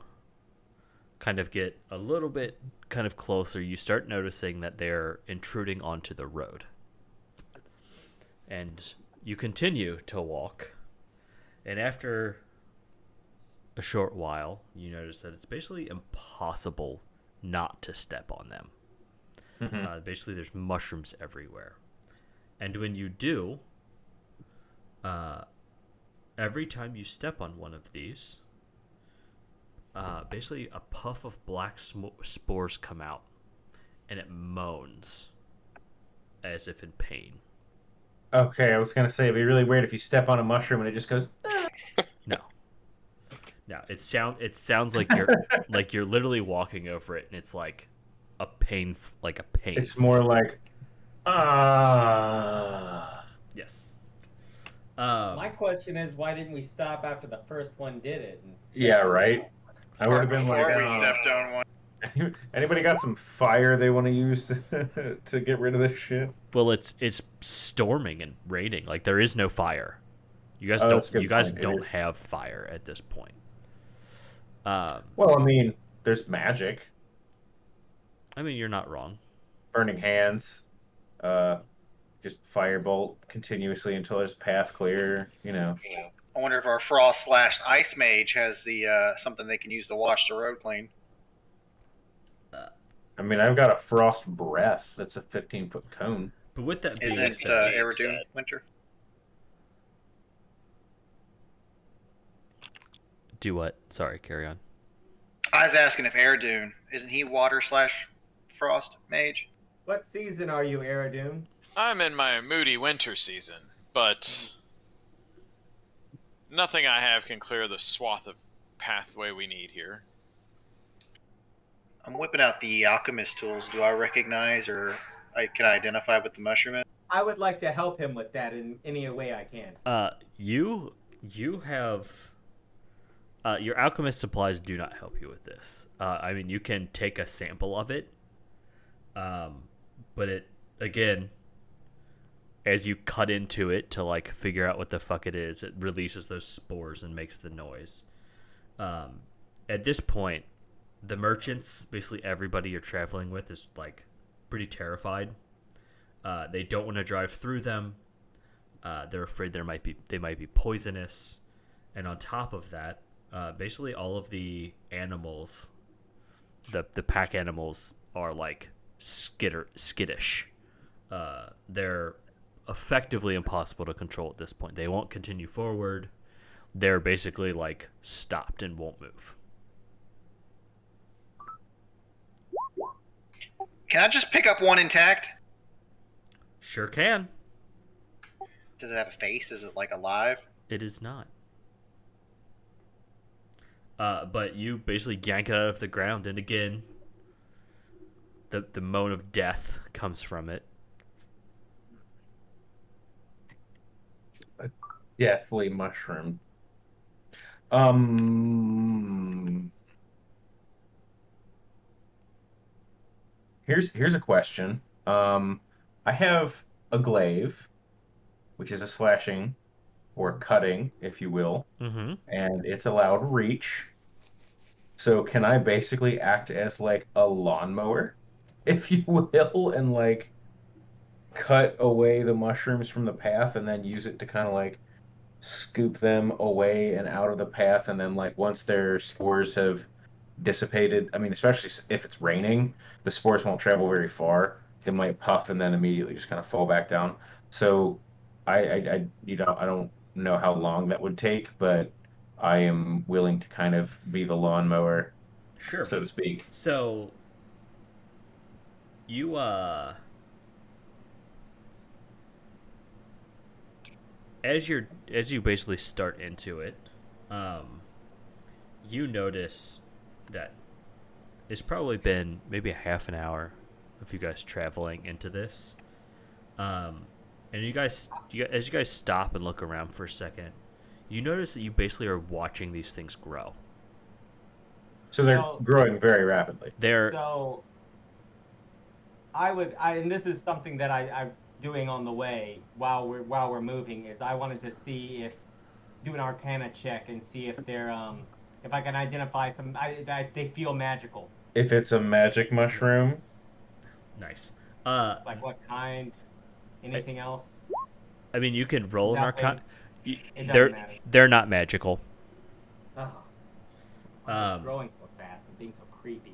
kind of get a little bit kind of closer, you start noticing that they're intruding onto the road. And you continue to walk. And after a short while, you notice that it's basically impossible not to step on them. Basically, there's mushrooms everywhere. And when you do, every time you step on one of these, basically a puff of black spores come out, and it moans as if in pain. Okay, I was gonna say it'd be really weird if you step on a mushroom and it just goes. No, it sounds like you're literally walking over it, and it's like a pain. It's more like, Yes. My question is, why didn't we stop after the first one did it? Yeah, right. I would have been Before like, we stepped on one. Anybody got some fire they want to use to get rid of this shit? Well, it's storming and raining. Like, there is no fire. You guys that's a good point, don't dude. have fire at this point. Well, I mean, there's magic, I mean, you're not wrong. burning hands, just firebolt continuously until there's path clear. You know. I wonder if our frost/ice mage has the something they can use to wash the road clean. I mean, I've got a frost breath. That's a 15-foot cone. But with that being Isn't said, Eridoon winter? do what? Sorry, carry on. I was asking if Eridoon, isn't he water/frost mage? What season are you, Eridoon? I'm in my moody winter season, but nothing I have can clear the swath of pathway we need here. I'm whipping out the alchemist tools. Do I recognize or can I identify what the mushroom is? I would like to help him with that in any way I can. You have your alchemist supplies do not help you with this. I mean, you can take a sample of it, but it again, as you cut into it to like figure out what the fuck it is, it releases those spores and makes the noise. At this point, the merchants, basically everybody you're traveling with, is like pretty terrified. They don't want to drive through them. They're afraid they might be poisonous, and on top of that, basically all of the animals, the pack animals, are like skittish. They're effectively impossible to control at this point. They won't continue forward. They're basically like stopped and won't move. Can I just pick up one intact? Sure can. Does it have a face? Is it like alive? It is not. But you basically yank it out of the ground, and again, the moan of death comes from it. A deathly mushroom. Here's a question. I have a glaive, which is a slashing or cutting, if you will, Mm-hmm. and it's allowed reach. So can I basically act as like a lawnmower, if you will, and like cut away the mushrooms from the path and then use it to kind of like scoop them away and out of the path, and then like once their spores have dissipated, I mean, especially if it's raining, the spores won't travel very far. They might puff and then immediately just kind of fall back down. So I don't know how long that would take, but I am willing to kind of be the lawnmower, Sure. so to speak. So you as you basically start into it, you notice that it's probably been maybe a half an hour of you guys traveling into this. And as you guys stop and look around for a second, you notice that you basically are watching these things grow. So they're So- growing very rapidly. They're So and this is something that I'm doing on the way while we're moving, is I wanted to see if do an Arcana check and see if they're if I can identify some. They feel magical. If it's a magic mushroom, nice. Like what kind? Anything else? I mean, you can roll an Nothing. Arcana. It doesn't They're matter. they're not magical. Oh. Growing so fast and being so creepy.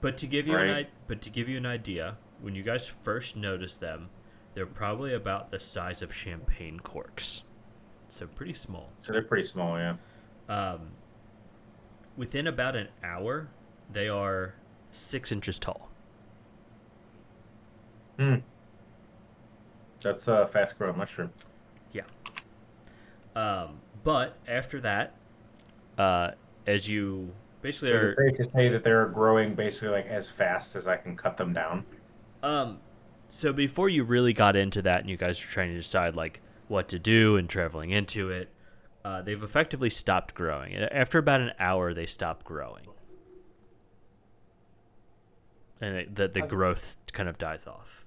But to give you Right. an idea, when you guys first notice them, they're probably about the size of champagne corks, so pretty small. so they're pretty small, yeah. Within about an hour, they are 6 inches tall. That's a fast-growing mushroom. But after that, as you basically So are, it's safe to say that they're growing basically like as fast as I can cut them down. so before you really got into that and you guys were trying to decide like what to do and traveling into it, they've effectively stopped growing. After about an hour, they stopped growing. And the growth kind of dies off.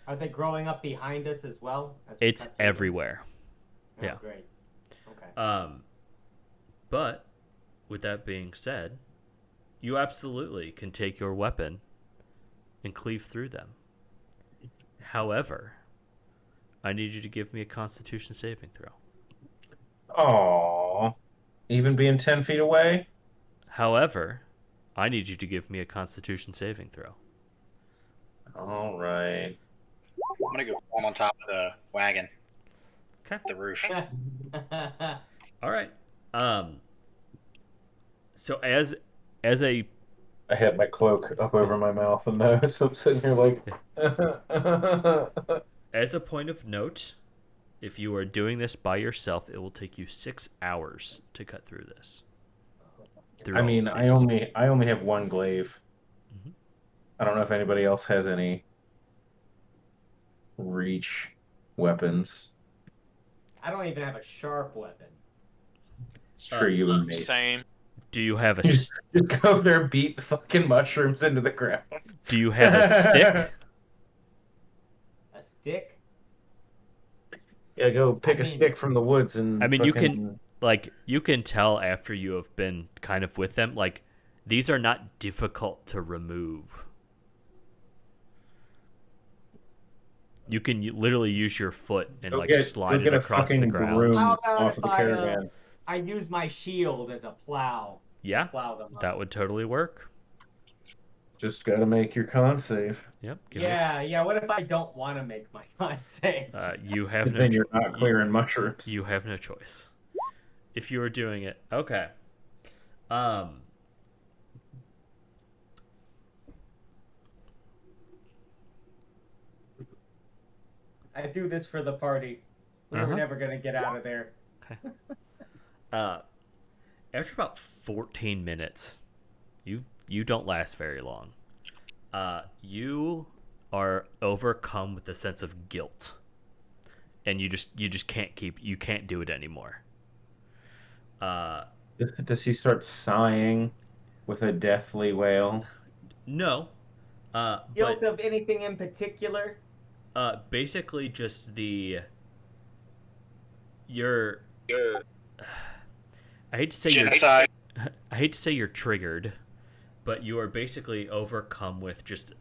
Are they growing up behind us as well? It's everywhere. Oh, yeah. Great. Okay. But with that being said, you absolutely can take your weapon and cleave through them. However, I need you to give me a Constitution saving throw. Aww. Even being 10 feet away? However, I need you to give me a Constitution saving throw. All right. I'm gonna go climb on top of the wagon, Okay. the roof. All right. So as a I had my cloak up over my mouth and nose, so I'm sitting here like. as a point of note, if you are doing this by yourself, it will take you 6 hours to cut through this. Through I all mean, of I these. only have one glaive. Mhm. I don't know if anybody else has any reach weapons. I don't even have a sharp weapon. Screw you and me. Same. Do you have a Just go over there and beat the fucking mushrooms into the ground. Do you have a stick? A stick? Yeah, go pick I a mean- stick from the woods and. I mean, you fucking- you can tell after you have been kind of with them, like these are not difficult to remove. You can literally use your foot and Go like get- slide go it get a across the fucking ground. broom How about off if of the I, caravan. I use my shield as a plow. Yeah, Plow them up. that would totally work. Just gotta make your con save. Yep. give me- Yeah. What if I don't want to make my con save? You have no. Then you're not clearing mushrooms. You have no choice. If you were doing it, okay. I do this for the party. We're Uh-huh. never gonna get out of there. After about 14 minutes, you don't last very long. You are overcome with a sense of guilt, and you just can't do it anymore. Does he start sighing with a deathly wail? No, Guilt of anything in particular? basically just I hate to say Genocide. I hate to say you're triggered, but you are basically overcome with just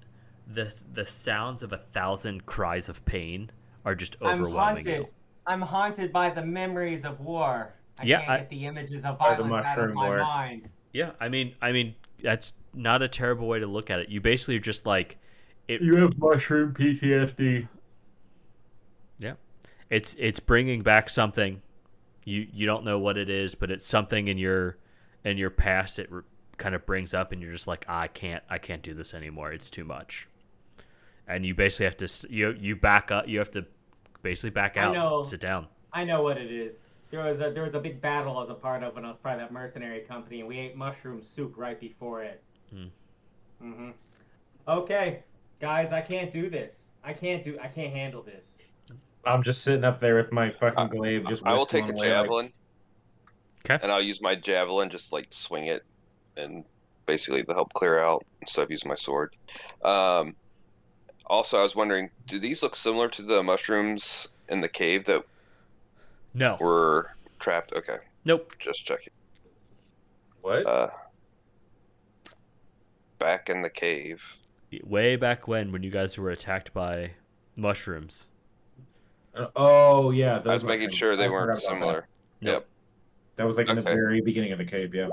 the sounds of 1,000 cries of pain are just overwhelming you. I'm haunted by the memories of war. I Yeah, can't get the images of By the violence out of mushroom my war. mind. Yeah, I mean that's not a terrible way to look at it. You basically are just like You have mushroom PTSD. it's bringing back something you don't know what it is, but it's something in your past. It kind of brings up, and you're just like, I can't do this anymore. It's too much. And you basically have to you back up. You have to basically back out. I know. Sit down. I know what it is. There was a big battle I was a part of when I was part of that mercenary company, and we ate mushroom soup right before it. Okay, guys, I can't do this. I can't handle this. I'm just sitting up there with my fucking glaive, just I will take whistling a away like- javelin. Okay. And I'll use my javelin, just like swing it, and basically to help clear out instead of using my sword. Also, I was wondering, do these look similar to the mushrooms in the cave that No. were trapped? Okay, Nope. just checking. What? Back in the cave. Way back when you guys were attacked by mushrooms. Oh yeah, I was making sure they weren't forgot about similar. Nope. Yep. That was like in the Okay. very beginning of the cave. Yeah.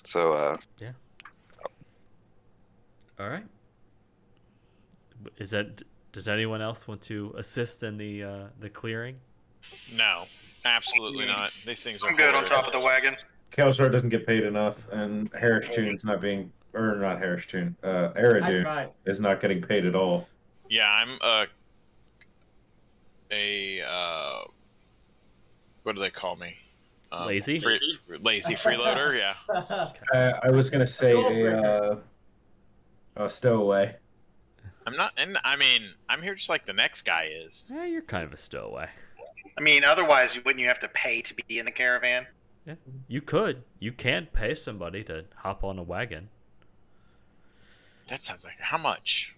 So, All right. Does anyone else want to assist in the clearing? No, absolutely not. These things are I'm good on horrid. top of the wagon. Kelshar doesn't get paid enough, and Harris Tune's not Harris Tune. I Aradune tried. is not getting paid at all. Yeah, I'm what do they call me? Lazy? Lazy freeloader. Yeah, I was gonna say a stowaway. I'm not, and I mean, I'm here just like the next guy is. Yeah, you're kind of a stowaway. I mean, otherwise, wouldn't you have to pay to be in the caravan? Yeah, you could. You can pay somebody to hop on a wagon. That sounds like how much?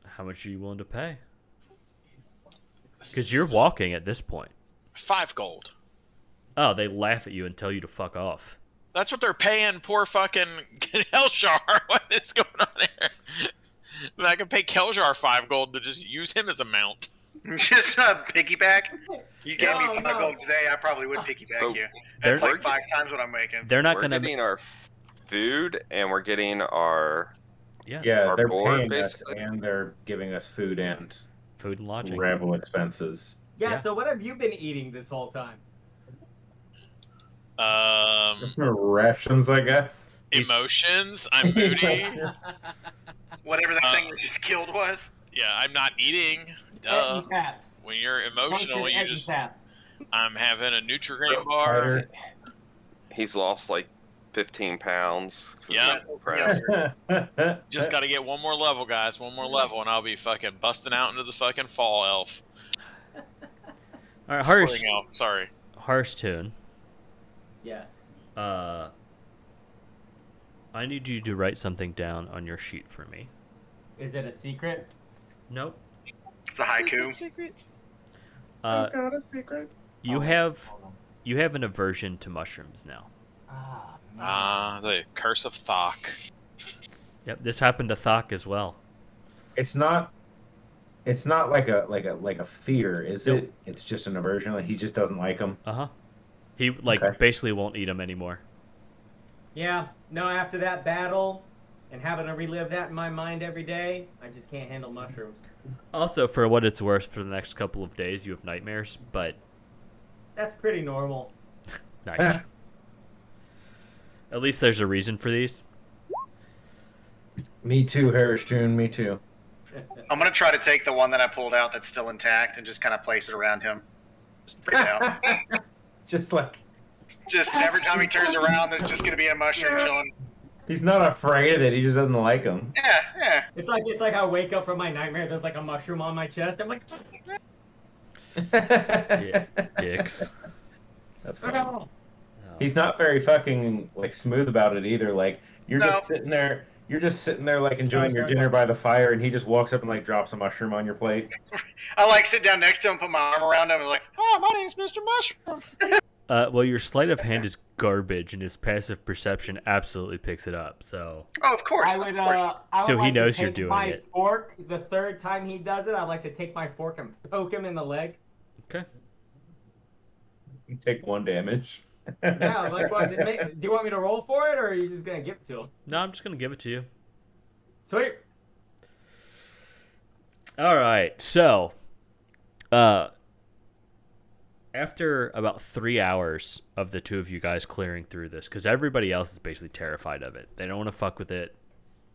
How much are you willing to pay? Because you're walking at this point. 5 gold. Oh, they laugh at you and tell you to fuck off. That's what they're paying poor fucking Kelshar. What is going on here? But I can pay Kelshar 5 gold to just use him as a mount. Just piggyback. You gave me No, 5 no. gold today. I probably would piggyback So you. they're- That's like 5 times what I'm making. They're not we're gonna. getting our food, and we're getting our Yeah, Our they're board, paying us, basically? and they're giving us food and Food and lodging. travel expenses. Yeah, so what have you been eating this whole time? Rations, I guess. Emotions. I'm moody. Whatever that thing we just killed was. Yeah, I'm not eating. Duh. Eddie Taps. When you're emotional, Function you Eddie just. Tap. I'm having a Nutrigrain bar. Spider. He's lost like 15 pounds. 'cause Yeah. he's depressed. Just got to get one more level, guys. One more level, and I'll be fucking busting out into the fucking fall elf. All right, Spring elf. Sorry. Hearthstone. Yes. I need you to write something down on your sheet for me. Is it a secret? Nope. It's a haiku. Secret. got a secret. You have an aversion to mushrooms now. Ah, man. The curse of Thok. Yep, this happened to Thok as well. It's not like a fear, is Nope. it? It's just an aversion. Like he just doesn't like them. He Okay. basically won't eat them anymore. Yeah, no, after that battle and having to relive that in my mind every day, I just can't handle mushrooms. Also, for what it's worth, for the next couple of days, you have nightmares, but That's pretty normal. nice. At least there's a reason for these. Me too, Harris June. Me too. I'm gonna try to take the one that I pulled out that's still intact and just kind of place it around him. Just freak out. Just like Just every time he turns around, there's just gonna be a mushroom chilling. he's not afraid of it. He just doesn't like them. Yeah. It's like I wake up from my nightmare, there's like a mushroom on my chest. I'm like, Yeah, dicks. That's funny. oh. He's not very fucking like smooth about it either. Like you're No. just sitting there. You're just sitting there like enjoying your dinner by the fire, and he just walks up and like drops a mushroom on your plate. I like sit down next to him, put my arm around him, and like, oh, my name's Mr. Mushroom. Well, your sleight of hand is garbage, and his passive perception absolutely picks it up. So, Oh, of course. I would, of course. I would So he like to knows you're take doing my it. fork, the third time he does it, I'd like to take my fork and poke him in the leg. okay. You take 1 damage. Yeah, like what? Do you want me to roll for it, or are you just gonna give it to him? No, I'm just gonna give it to you. Sweet. All right. So, after after about 3 hours of the two of you guys clearing through this, because everybody else is basically terrified of it. They don't want to fuck with it.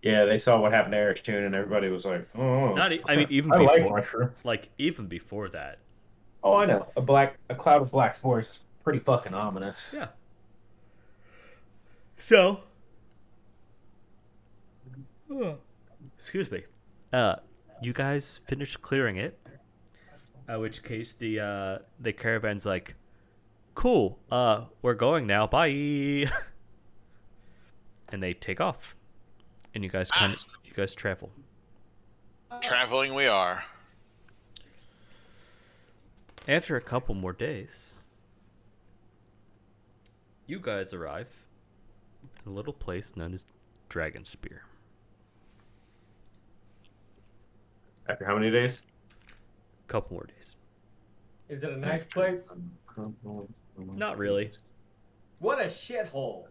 Yeah, they saw what happened to Eric's tune, and everybody was like, "Oh, I mean, even I like before, mushrooms." even before that. Oh, I know. A cloud of black spore is pretty fucking ominous. Yeah. So, excuse me. You guys finished clearing it. In which case the caravan's like, cool. We're going now. Bye. And they take off, and you guys travel. Traveling we are. After a couple more days, you guys arrive in a little place known as Dragon Spear. After how many days? Couple more days. Is it a nice place? Not really. What a shithole.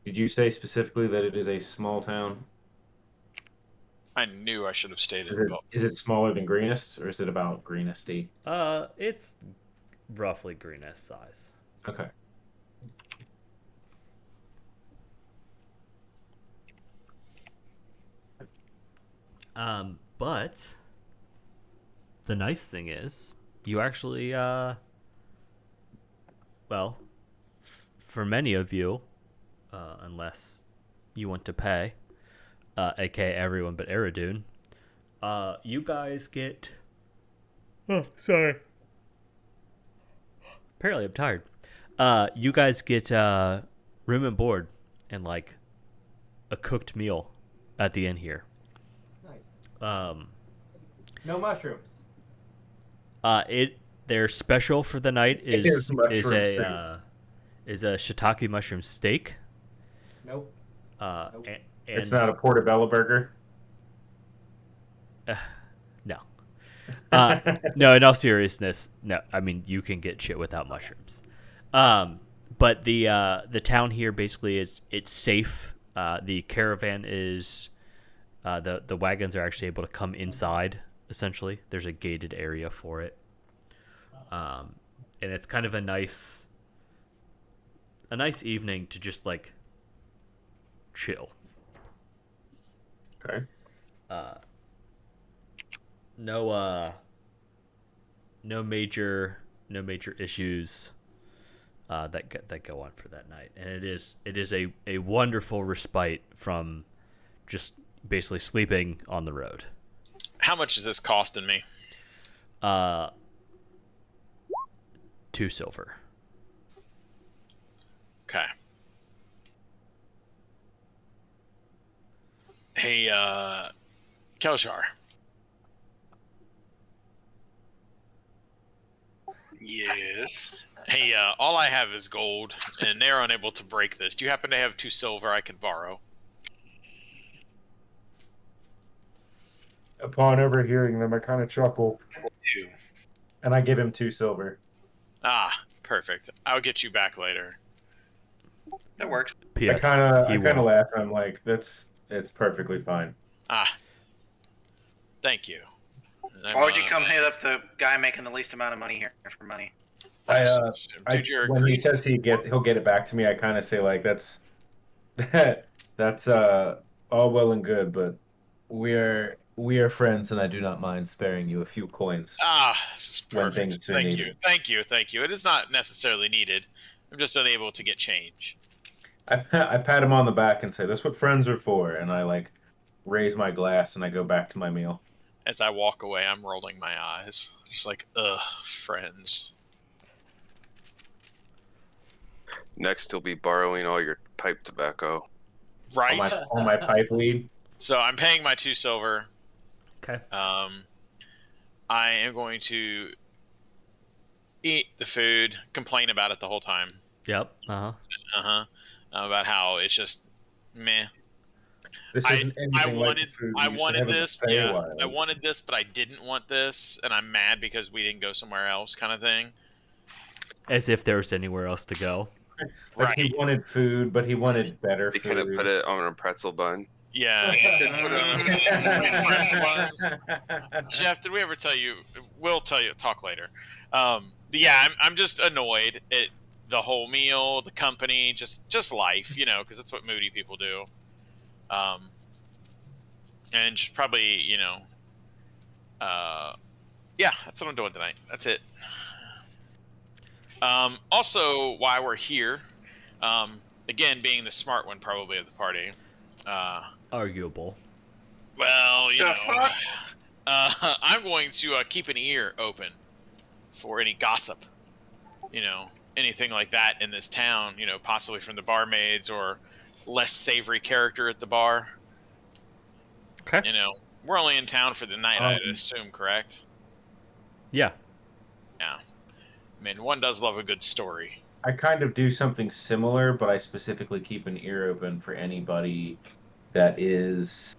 Did you say specifically that it is a small town? I knew I should have stayed Is in it, is it smaller than Greenest, or is it about Greenesty? It's roughly Greenest size. Okay. But the nice thing is, you actually, well, for many of you, unless you want to pay, aka everyone but Eridune, you guys get. Oh, sorry. Apparently, I'm tired. You guys get room and board and like a cooked meal at the inn here. Nice. No mushrooms. Their special for the night is There's mushroom a shiitake mushroom steak. Nope. And It's not a portobello burger. no. No, in all seriousness, no. I mean, you can get shit without mushrooms. But the town here basically it's safe. The caravan is the wagons are actually able to come inside. Essentially, there's a gated area for it, and it's kind of a nice evening to just like chill. Okay. No major issues that go on for that night, and it is a wonderful respite from just basically sleeping on the road. How much is this costing me? 2 silver. Okay. Hey, Kelshar. Yes. Hey, all I have is gold, and they're unable to break this. Do you happen to have 2 silver I could borrow? Upon overhearing them, I kind of chuckle, Two. and I give him 2 silver. Ah, perfect. I'll get you back later. That works. P.S. I he kind of won't. laugh, and I'm like, it's perfectly fine. Ah, thank you. Why would you come hit up the guy making the least amount of money here for money? Dude, you're When he says he'll get it back to me, I kind of say like that's all well and good, but we are friends, and I do not mind sparing you a few coins. This is perfect. When things are needed. Thank you. It is not necessarily needed. I'm just unable to get change. I pat him on the back and say, "That's what friends are for," and I like raise my glass and I go back to my meal. As I walk away, I'm rolling my eyes. Just like, ugh, friends. Next, he'll be borrowing all your pipe tobacco. Right? On my pipe weed. So I'm paying my 2 silver. Okay. I am going to eat the food, complain about it the whole time. Yep. About how it's just meh. This I isn't anything like the food we I used to wanted have in the this. Yeah, Feywild. I wanted this, but I didn't want this, and I'm mad because we didn't go somewhere else, kind of thing. As if there was anywhere else to go. Like Right. he wanted food, but he wanted better He food. could have put it on a pretzel bun. Yeah, you could put it on the refresh ones. Jeff, did we ever tell you? We'll tell you. Talk later. But yeah, I'm just annoyed at the whole meal, the company, just life, because that's what moody people do. And just probably, yeah, that's what I'm doing tonight. That's it. Also, why we're here, again, being the smart one probably of the party. Arguable. Well, The fuck? I'm going to keep an ear open for any gossip, anything like that in this town, possibly from the barmaids or less savory character at the bar. Okay. We're only in town for the night, I'd assume, correct? Yeah. Yeah. I mean, one does love a good story. I kind of do something similar, but I specifically keep an ear open for anybody that is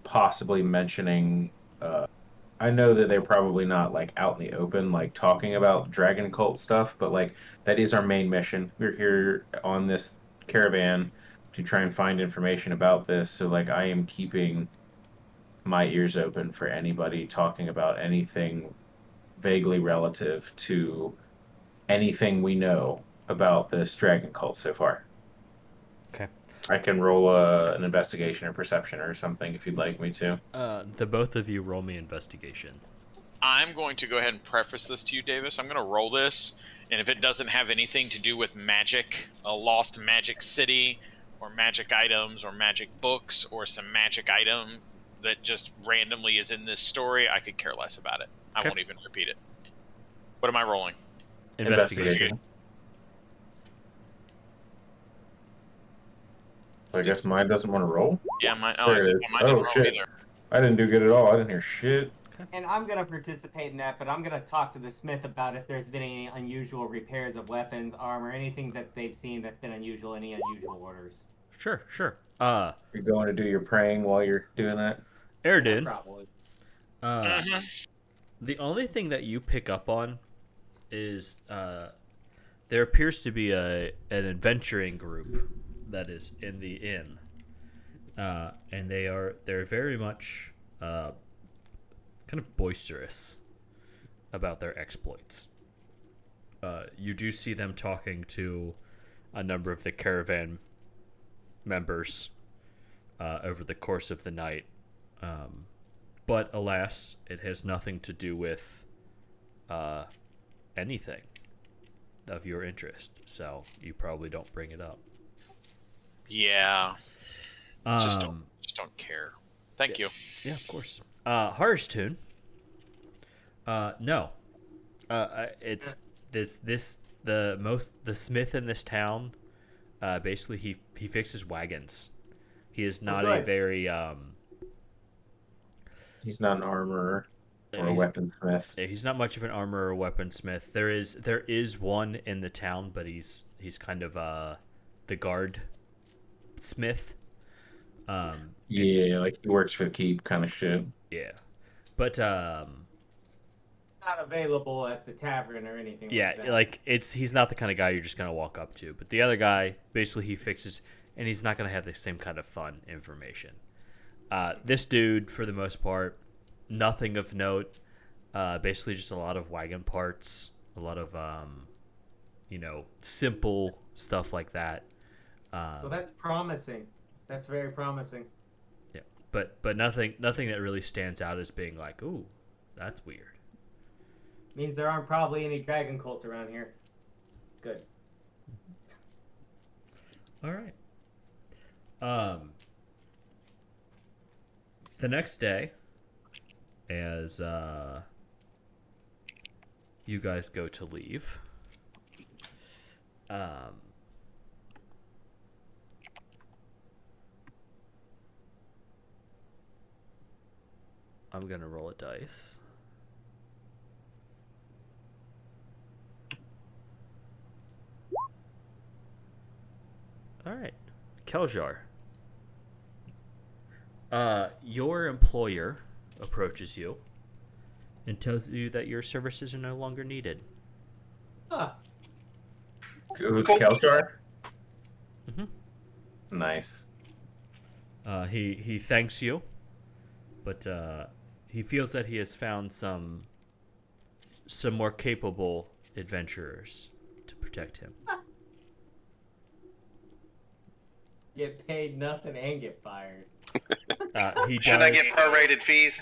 possibly mentioning. I know that they're probably not like out in the open, like talking about dragon cult stuff, but like that is our main mission. We're here on this caravan to try and find information about this. So like I am keeping my ears open for anybody talking about anything vaguely relative to anything we know about this dragon cult so far. Okay. I can roll an investigation or perception or something if you'd like me to. The both of you roll me investigation. I'm going to go ahead and preface this to you, Davis. I'm going to roll this, and if it doesn't have anything to do with magic, a lost magic city, or magic items, or magic books, or some magic item that just randomly is in this story, I could care less about it. I won't even repeat it. What am I rolling? Investigation. I guess mine doesn't want to roll? Yeah, mine There it is. mine didn't roll Shit. either. I didn't do good at all. I didn't hear shit. And I'm going to participate in that, but I'm going to talk to the smith about if there's been any unusual repairs of weapons, armor, anything that they've seen that's been unusual, any unusual orders. Sure. You're going to do your praying while you're doing that? Erden, Probably. the only thing that you pick up on is there appears to be an adventuring group that is in the inn, and they're very much kind of boisterous about their exploits. You do see them talking to a number of the caravan members over the course of the night, but alas, it has nothing to do with anything of your interest, so you probably don't bring it up. Yeah. Just don't care. Thank you. Yeah, of course. Harstune. No. It's the smith in this town. Basically, he fixes wagons. He is not a very He's not an armorer or a weaponsmith. He's not much of an armorer or weaponsmith. There is one in the town, but he's kind of the guard smith. Yeah, like he works for the keep kind of shit. Yeah, but Not available at the tavern or anything yeah, like that. he's not the kind of guy you're just gonna walk up to. But the other guy, basically, he fixes, and he's not gonna have the same kind of fun information. This dude, for the most part, nothing of note. Basically, just a lot of wagon parts, a lot of simple stuff like that. Well, that's promising. That's very promising. Yeah, but nothing that really stands out as being like, ooh, that's weird. Means there aren't probably any dragon cults around here. Good. All right. The next day, as you guys go to leave, I'm gonna roll a dice. All right, Keljar. Your employer approaches you and tells you that your services are no longer needed. Huh. Who's Kelchar? Mm-hmm. Nice. He thanks you, but he feels that he has found some more capable adventurers to protect him. Get paid nothing and get fired. He Should I get does. prorated fees?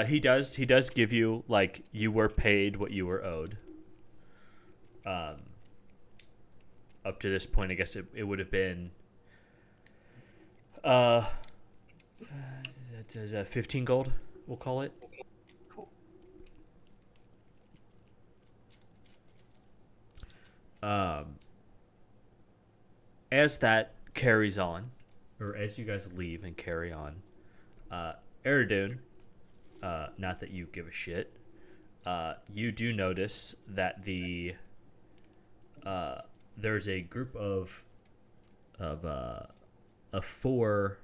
He does. He does give you like you were paid what you were owed. Up to this point, I guess it would have been 15 gold. We'll call it. As that carries on, or as you guys leave and carry on, Eridun, not that you give a shit, you do notice that there's a group of 4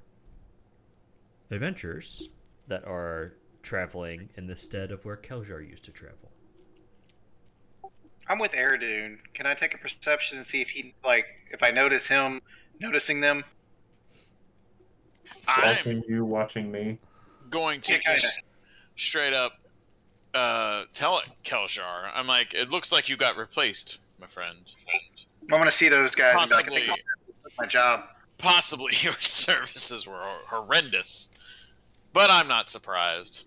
adventurers that are traveling in the stead of where Keljar used to travel. I'm with Eridun. Can I take a perception and see if if I notice him noticing them? I'm Watching you, watching me. going to just straight up tell it, Keljar. I'm like, it looks like you got replaced, my friend. I'm gonna see those guys. Possibly, And be like, that's my job. possibly your services were horrendous, but I'm not surprised.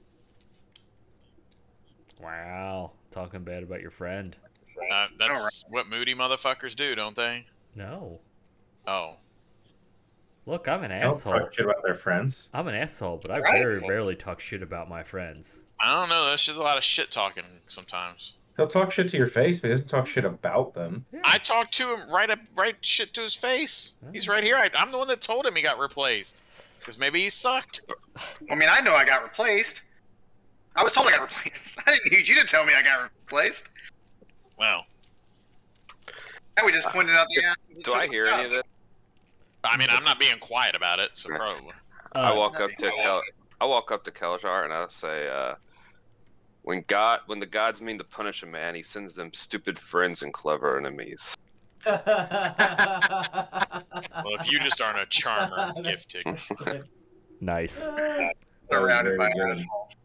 Wow, talking bad about your friend. That's what moody motherfuckers do, don't they? No. Oh. Look, I'm an They don't asshole. talk shit about their friends. I'm an asshole, but I Right. very rarely talk shit about my friends. I don't know. That's just a lot of shit talking sometimes. He'll talk shit to your face, but he doesn't talk shit about them. Yeah. I talked to him right shit to his face. He's right here. I'm the one that told him he got replaced. Because maybe he sucked. I mean, I know I got replaced. I was told I got replaced. I didn't need you to tell me I got replaced. Well, Now we just pointed out the. Do I hear any of this? I mean, I'm not being quiet about it, so probably. I walk up to Keljar and I say, when the gods mean to punish a man, he sends them stupid friends and clever enemies. Well, if you just aren't a charmer, gifted. Nice. Surrounded by Very good. assholes.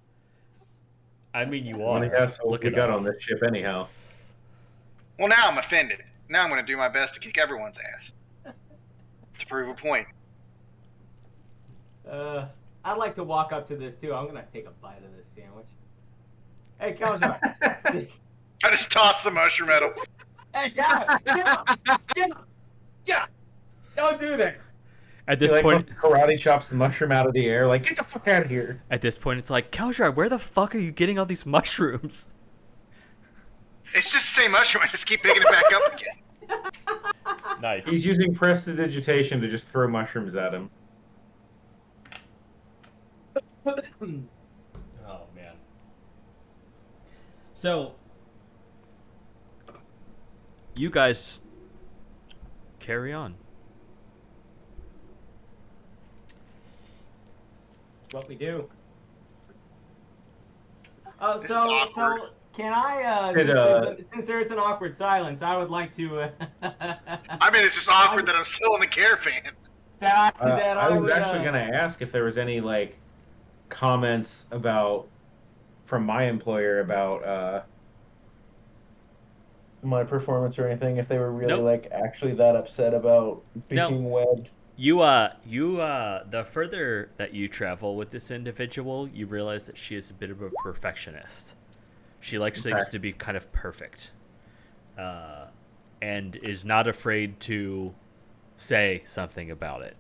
I mean, you How are. many assholes Look we at got us. on this ship anyhow? Well, now I'm offended. Now I'm going to do my best to kick everyone's ass. To prove a point. I'd like to walk up to this too. I'm gonna take a bite of this sandwich. Hey, Keljar. I just tossed the mushroom at him. Hey, yeah. Don't do that. At He this like point, karate chops the mushroom out of the air, like get the fuck out of here. it's like, Keljar, where the fuck are you getting all these mushrooms? It's just the same mushroom. I just keep picking it back up again. Nice. He's using prestidigitation to just throw mushrooms at him. Oh man. So you guys carry on. What we do. This is So awkward. can I? Since there's an awkward silence, I would like to. I mean, it's just awkward that I'm still in the caravan. I was actually gonna ask if there was any like comments about from my employer about my performance or anything. If they were really Nope. like actually that upset about No. being webbed. The further that you travel with this individual, you realize that she is a bit of a perfectionist. She likes things to be kind of perfect, and is not afraid to say something about it.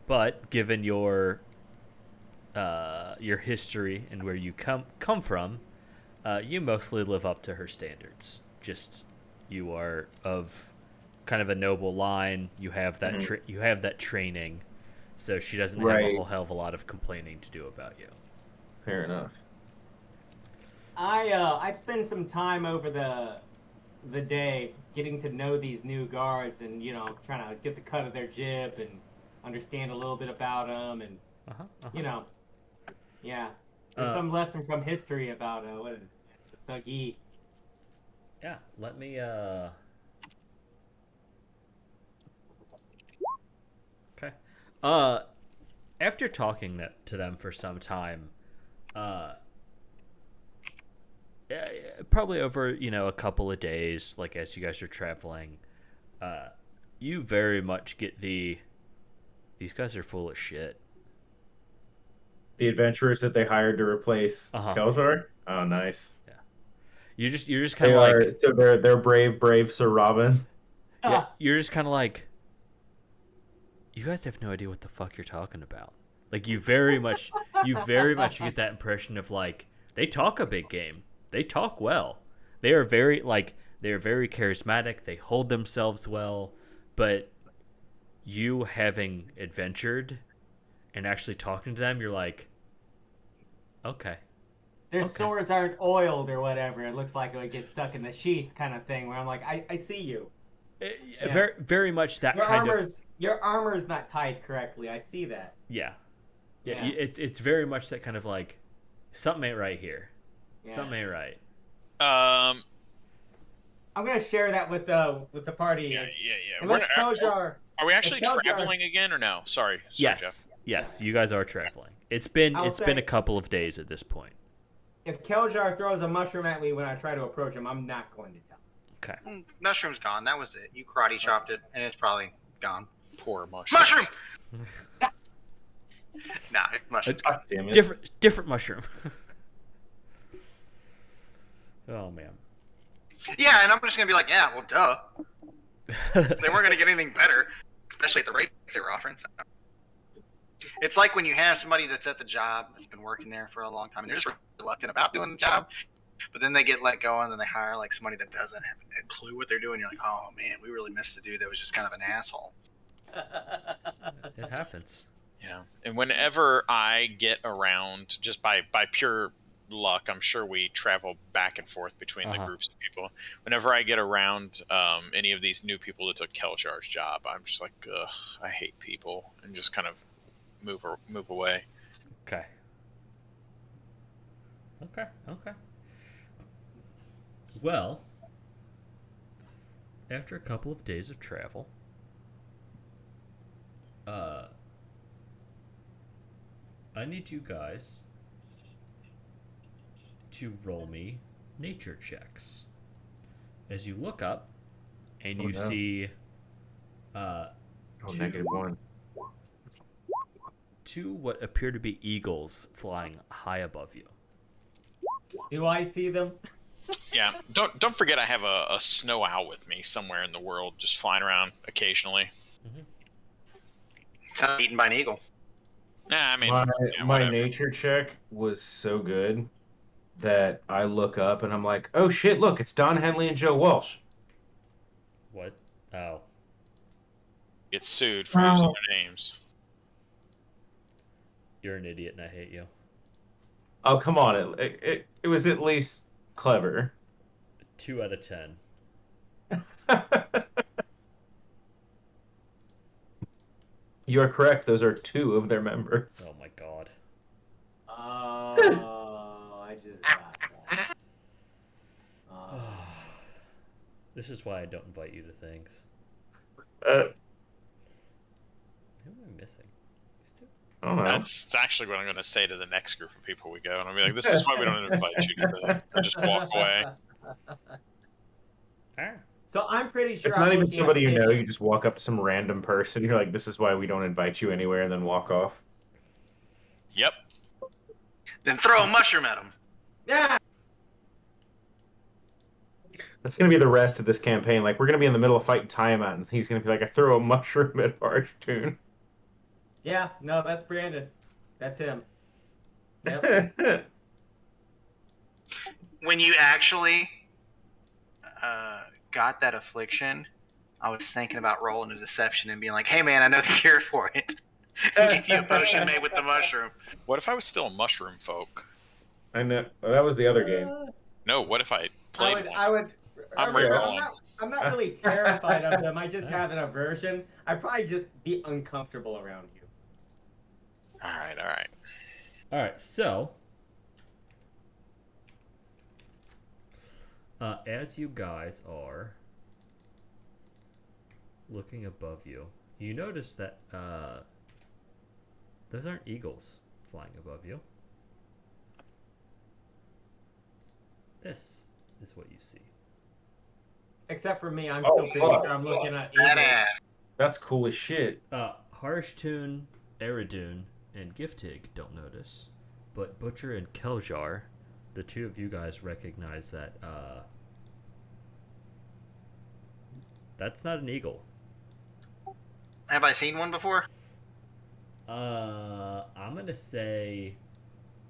But given your history and where you come from, you mostly live up to her standards. Just you are of kind of a noble line. You have that you have that training, so she doesn't have a Right. whole hell of a lot of complaining to do about you. Fair enough. I spend some time over the day getting to know these new guards and trying to get the cut of their jib and understand a little bit about them and yeah. There's some lesson from history about what is it? Thuggy. Yeah, let me Okay. After talking to them for some time, probably over a couple of days, like as you guys are traveling, you very much get these guys are full of shit. The adventurers that they hired to replace Uh-huh. Keljar? Oh, nice. You're just kind They of like are, so they're brave Sir Robin. yeah, you're just kind of like, you guys have no idea what the fuck you're talking about. Like you very much get that impression of like they talk a big game. They talk well. They are very charismatic. They hold themselves well, but you having adventured and actually talking to them, you're like, okay. Their Okay. swords aren't oiled or whatever. It looks like it would get stuck in the sheath kind of thing. Where I'm like, I see you. Yeah. Very very much that Your kind armor's your armor's not tied correctly. I see that. yeah. Yeah. It's very much that kind of like something ain't right here. Yeah. Something ain't right. I'm gonna share that with the party. Yeah. And let Keljar. Are we actually Keljar- traveling again or no? Sorry, Yes. Jeff. Yes, you guys are traveling. It's been I'll been say- a couple of days at this point. If Keljar throws a mushroom at me when I try to approach him, I'm not going to tell. Okay. Mushroom's gone. That was it. You karate chopped it, and it's probably gone. Poor mushroom. Mushroom! Nah, it's mushroom. God damn it. Different mushroom. Oh man. Yeah, and I'm just gonna be like, yeah, well, duh. They weren't gonna get anything better, especially at the rates they were offering. So. It's like when you have somebody that's at the job that's been working there for a long time, and they're just reluctant about doing the job, but then they get let go, and then they hire like somebody that doesn't have a clue what they're doing. You're like, oh man, we really missed the dude that was just kind of an asshole. It happens. Yeah, and whenever I get around, just by pure luck, I'm sure we travel back and forth between the groups of people. Whenever I get around any of these new people that took Keljar's job, I'm just like, ugh, I hate people, and just kind of move away. Okay. Well, after a couple of days of travel, I need you guys to roll me nature checks. As you look up and Oh, you no. see -1. two what appear to be eagles flying high above you. Do I see them? Yeah, don't forget I have a snow owl with me somewhere in the world, just flying around occasionally. It's not eaten by an eagle. Nah, I mean, My yeah, whatever. nature check was so good that I look up and I'm like, oh shit, look, it's Don Henley and Joe Walsh. What? Oh. Get sued for using their names. You're an idiot and I hate you. Oh, come on. It was at least clever. 2 out of 10. You are correct. Those are 2 of their members. Oh my god. Oh, I just got that. This is why I don't invite you to things. Uh, Who am I missing? These two? I don't know. That's actually what I'm going to say to the next group of people we go, and I'll be like, "This is why we don't invite you to things." I just walk away. Ah. So I'm pretty sure It's I'm not even looking somebody at you know. pictures. You just walk up to some random person. You're like, this is why we don't invite you anywhere, and then walk off. Yep. Then throw a mushroom at them. Yeah. That's going to be the rest of this campaign. Like, we're going to be in the middle of fighting Tiamat, and he's going to be like, I throw a mushroom at Archtoon. Yeah. No, that's Brandon. That's him. Yep. When you actually got that affliction, I was thinking about rolling a deception and being like, hey man, I know the cure for it. And give you a potion made with the mushroom. What if I was still a mushroom folk? I know. Well, that was the other game. No, what if I played one? I would. I'm remember, rerolling. I'm not really terrified of them. I just have an aversion. I'd probably just be uncomfortable around you. All right. Alright, so as you guys are looking above you, you notice that Those aren't eagles flying above you. This is what you see. Except for me, I'm Oh, still pretty fuck. sure I'm looking at eagles. Badass. That's cool as shit. Harshtun, Eridun, and Giftig don't notice, but Butcher and Keljar, the two of you guys recognize that that's not an eagle. Have I seen one before? I'm gonna say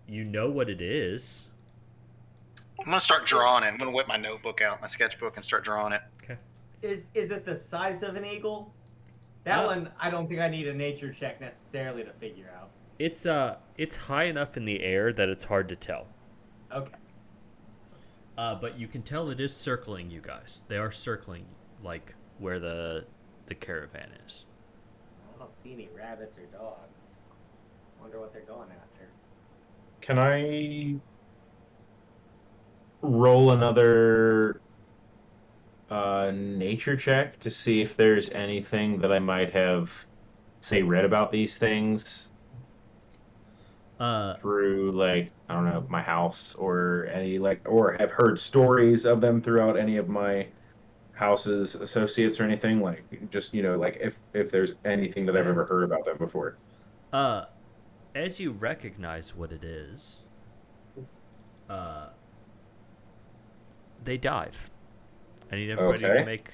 you know what it is. I'm gonna start drawing it. I'm gonna whip my notebook out, my sketchbook, and start drawing it. Okay. Is it the size of an eagle? That one, I don't think I need a nature check necessarily to figure out. It's high enough in the air that it's hard to tell. Okay. But you can tell it is circling you guys. They are circling like where the caravan is. I don't see any rabbits or dogs. Wonder what they're going after. Can I roll another nature check to see if there's anything that I might have, say, read about these things through, like, I don't know, my house or any, like, or have heard stories of them throughout any of my house's associates or anything, like, just, you know, like, if there's anything that I've ever heard about them before. As you recognize what it is, they dive. I need everybody to make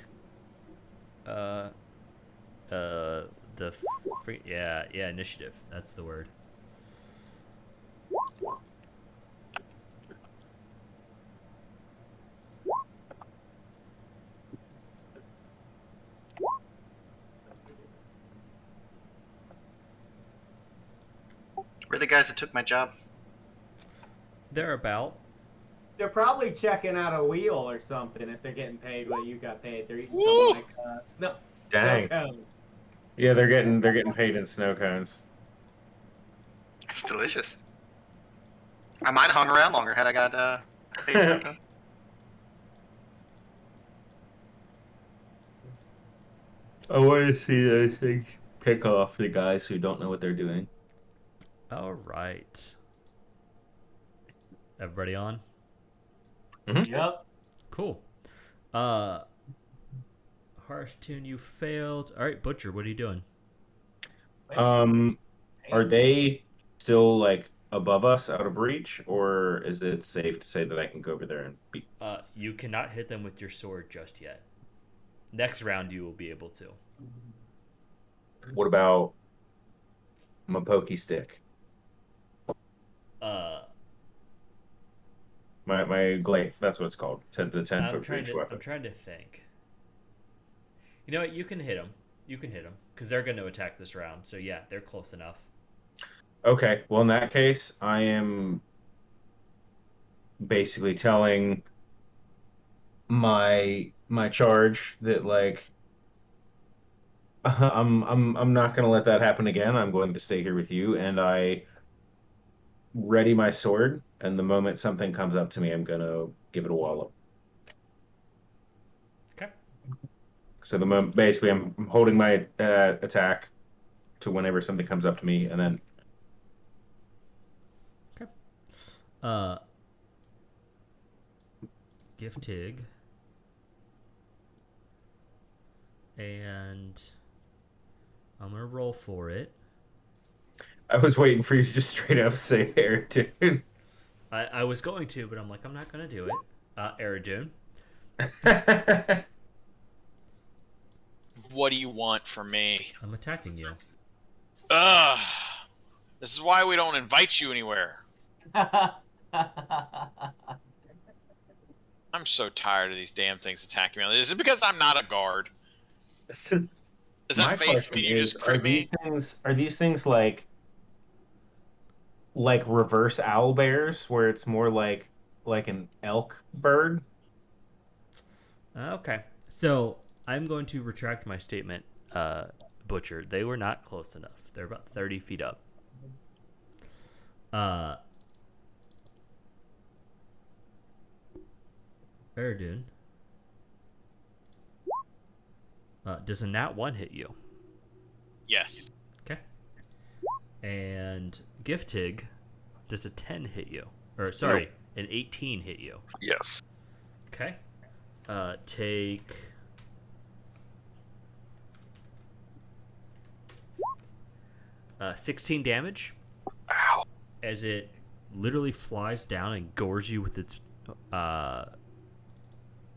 initiative. That's the word. We're the guys that took my job. They're about. They're probably checking out a wheel or something if they're getting paid what you got paid. They're eating something like snow Dang. cone. Yeah, they're getting paid in snow cones. It's delicious. I might have hung around longer had I got paid something. I want to see those things pick off the guys who don't know what they're doing. All right. Everybody on? Yep. Cool. Harshtun, you failed. All right, Butcher, what are you doing? Are they still like above us, out of reach, or is it safe to say that I can go over there and beat? You cannot hit them with your sword just yet. Next round, you will be able to. What about my pokey stick? My glaive, that's what it's called. The 10-foot reach weapon. I'm trying to think. You know what? You can hit them. You can hit them because they're going to attack this round. So yeah, they're close enough. Okay, well in that case, I am basically telling my charge that like I'm not going to let that happen again. I'm going to stay here with you, and I ready my sword, and the moment something comes up to me, I'm going to give it a wallop. Okay. So the moment, basically, I'm holding my attack to whenever something comes up to me, and then. Okay. Giftig. And I'm gonna roll for it. I was waiting for you to just straight up say Eridun. I was going to, but I'm like, I'm not gonna do it. Eridun. What do you want from me? I'm attacking you. Ugh. This is why we don't invite you anywhere. I'm so tired of these damn things attacking me. Is it because I'm not a guard? Does that face mean you just crit me? Are these things like reverse owl bears, where it's more like an elk bird? Okay. So I'm going to retract my statement, Butcher. They were not close enough. They're about 30 feet up. Eridun. Does a nat 1 hit you? Yes. Okay. And Giftig, does a 10 hit you? Or, sorry, an 18 hit you. Yes. Okay. Take... 16 damage Ow. as it literally flies down and gores you with its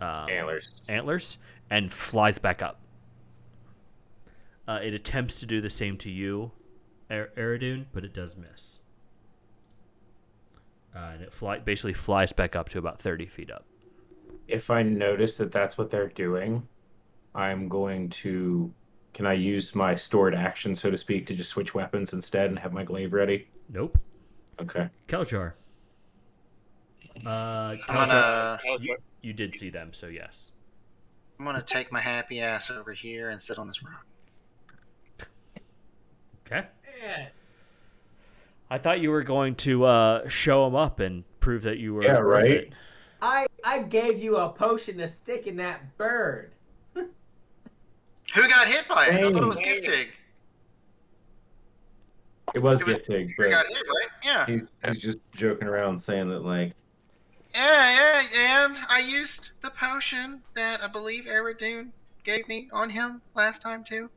antlers and flies back up. It attempts to do the same to you, Eridune, but it does miss. And it basically flies back up to about 30 feet up. If I notice that that's what they're doing, I'm going to... Can I use my stored action, so to speak, to just switch weapons instead and have my glaive ready? Nope. Okay. Keljar. I'm Keljar, gonna you did see them, so yes. take my happy ass over here and sit on this rock. Okay. Yeah. I thought you were going to show them up and prove that you were Yeah, worth right? it. I gave you a potion to stick in that bird. Who got hit by it? I thought it Dang. was Giftig. It was It was- Giftig, Who but got hit, right? Yeah. he's just joking around saying that, like, Yeah, and I used the potion that I believe Eridune gave me on him last time too.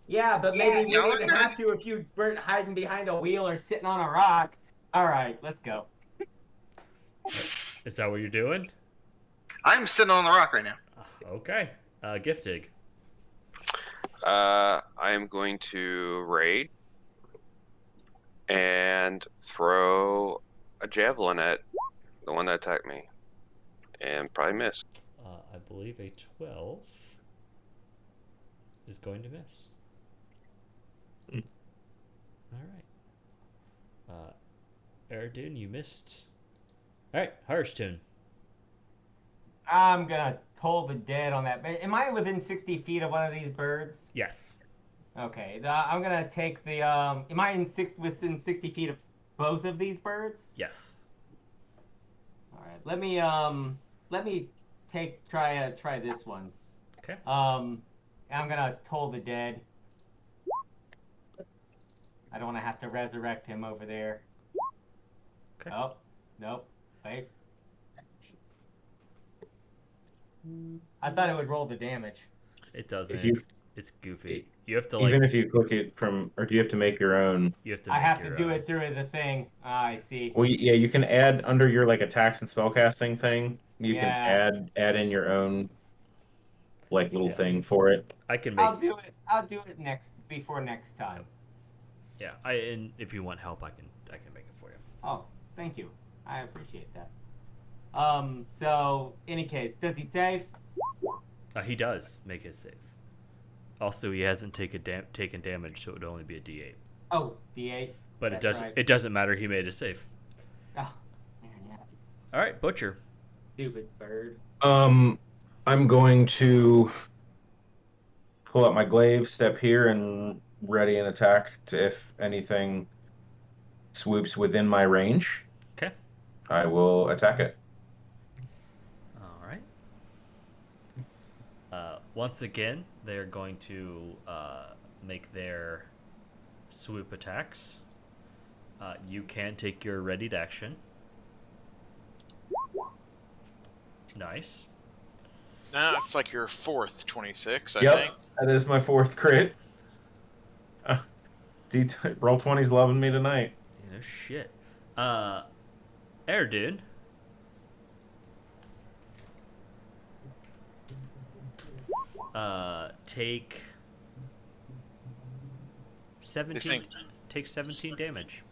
Yeah, but maybe we y'all are didn't good. have to if you weren't hiding behind a wheel or sitting on a rock. All right, let's go. Is that what you're doing? I'm sitting on the rock right now. Okay. Giftig. I am going to raid and throw a javelin at the one that attacked me, and probably miss. I believe a 12 is going to miss. All right. Eridune, you missed. All right, Hearthstone. I'm gonna toll the dead on that. Am I within 60 feet of one of these birds? Yes. Okay, I'm gonna take the. Am I within 60 feet of both of these birds? Yes. All right. Let me try this one. Okay. I'm gonna toll the dead. I don't want to have to resurrect him over there. Okay. Oh, nope. Wait. I thought it would roll the damage. It doesn't. If you- It's goofy. You have to even if you click it from... Or do you have to make your own? you have to. I make have to your do own. it through the thing. Ah, I see. Well, yeah, you can add under your, like, attacks and spellcasting thing. You Yeah. can add in your own, like, little Yeah. thing for it. I can make. I'll do it before next time. Yeah. And if you want help, I can make it for you. Oh, thank you. I appreciate that. So, any case, does he save? He does make his save. Also, he hasn't taken damage, so it would only be a D8. Oh, D8. But That's right. it doesn't matter. He made a save. Oh, man, yeah. All right, Butcher. Stupid bird. I'm going to pull out my glaive, step here, and ready an attack to if anything swoops within my range. Okay. I will attack it. All right. Once again, they're going to make their swoop attacks. You can take your readied action. Nice. Now it's like your fourth 26, I Yep, think. that is my fourth crit. Roll 20's loving me tonight. You know, shit. Eridune. Take 17. Take 17 damage.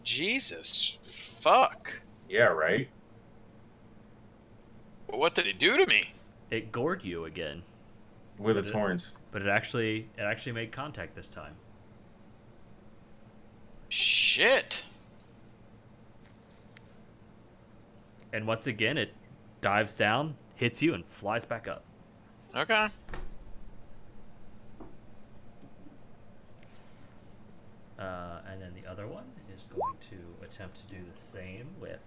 Jesus. Fuck. Yeah, right? What did it do to me? It gored you again, With its horns. but it actually made contact this time. Shit. And once again, it dives down, hits you, and flies back up. Okay. And then the other one is going to attempt to do the same with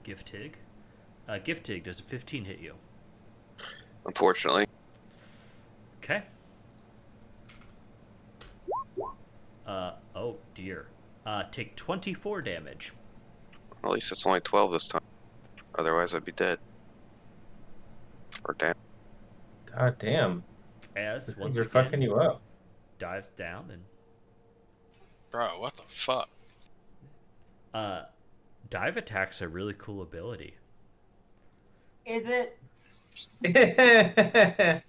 Giftig. Giftig, does a 15 hit you? Unfortunately. Okay. Oh dear. Take 24 damage. At least it's only 12 this time. Otherwise, I'd be dead. Or damn. God damn. As These once things are again fucking you up. dives down and Bro, what the fuck? dive attack's a really cool ability. Is it? It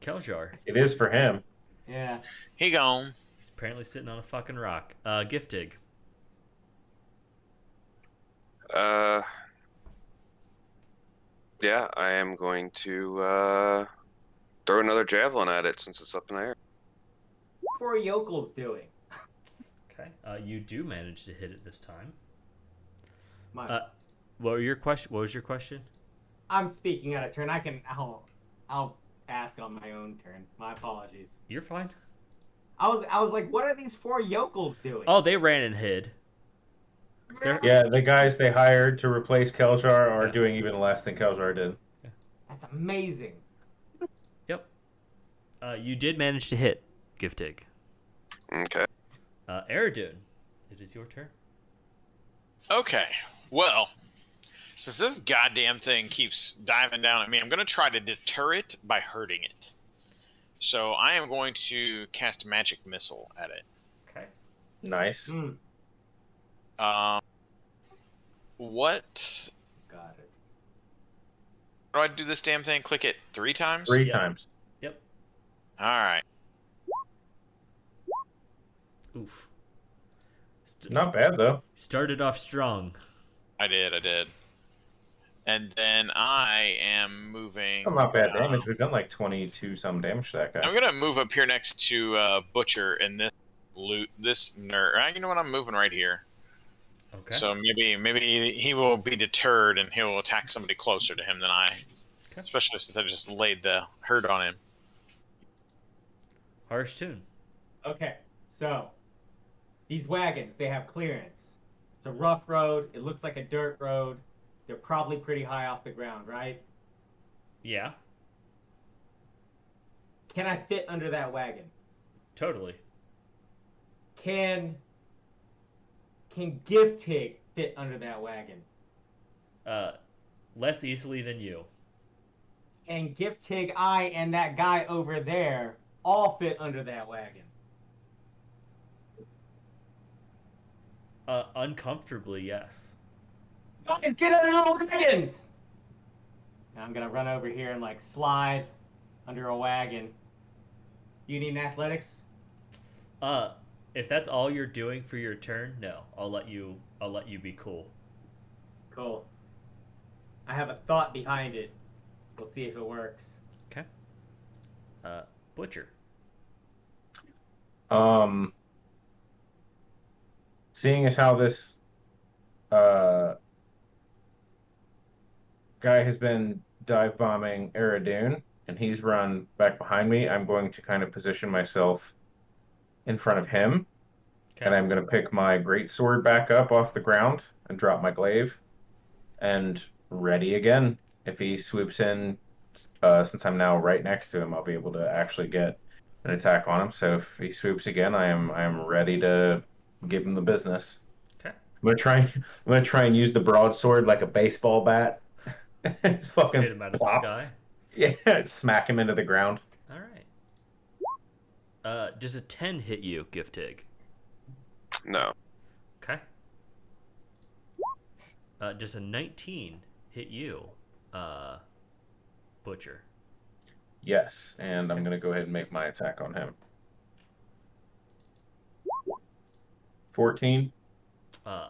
Keljar, is for him. Yeah. He gone. he's apparently sitting on a fucking rock. Giftig. Yeah, I am going to throw another javelin at it since it's up in the air. What are yokels doing? Okay. You do manage to hit it this time. My, What was your question? I'm speaking out of turn. I'll ask on my own turn. My apologies. You're fine. I was like, what are these 4 yokels doing? Oh, they ran and hid. Yeah, the guys they hired to replace Keljar are Yeah. doing even less than Keljar did. That's amazing. Yep. You did manage to hit Giftig. Okay. Eridun, it is your turn. Okay, well, since this goddamn thing keeps diving down at me, I'm going to try to deter it by hurting it. So I am going to cast Magic Missile at it. Okay. Nice. What? Got it. How do I do this damn thing? Click it 3 times? 3 Yep. times. Yep. All right. Oof. Not bad though. Started off strong. I did. And then I am moving. Still not bad damage. We've done like 22 some damage to that guy. I'm gonna move up here next to Butcher and this nerd. You know what? I'm moving right here. Okay. So maybe he will be deterred and he will attack somebody closer to him than I. Okay. Especially since I just laid the hurt on him. Harsh tune. Okay, so these wagons, they have clearance. It's a rough road. It looks like a dirt road. They're probably pretty high off the ground, right? Yeah. Can I fit under that wagon? Totally. Can Giftig fit under that wagon? Less easily than you. And Giftig, I, and that guy over there all fit under that wagon. Uncomfortably, yes. Guys, get under the wagons! Now I'm gonna run over here and like slide under a wagon. You need an athletics? If that's all you're doing for your turn, no. I'll let you be cool. Cool. I have a thought behind it. We'll see if it works. Okay. Butcher. Seeing as how this guy has been dive bombing Eridun and he's run back behind me, I'm going to kind of position myself in front of him. Okay. And I'm going to pick my great sword back up off the ground and drop my glaive and ready again. If he swoops in, since I'm now right next to him, I'll be able to actually get an attack on him. So if he swoops again, I am ready to give him the business. Okay. I'm gonna try and use the broadsword like a baseball bat. Just fucking Hit him out of the plop. sky. Yeah, smack him into the ground. All right. Does a 10 hit you, Giftig? No. Okay. Does a 19 hit you, Butcher? Yes, and I'm gonna go ahead and make my attack on him. 14. A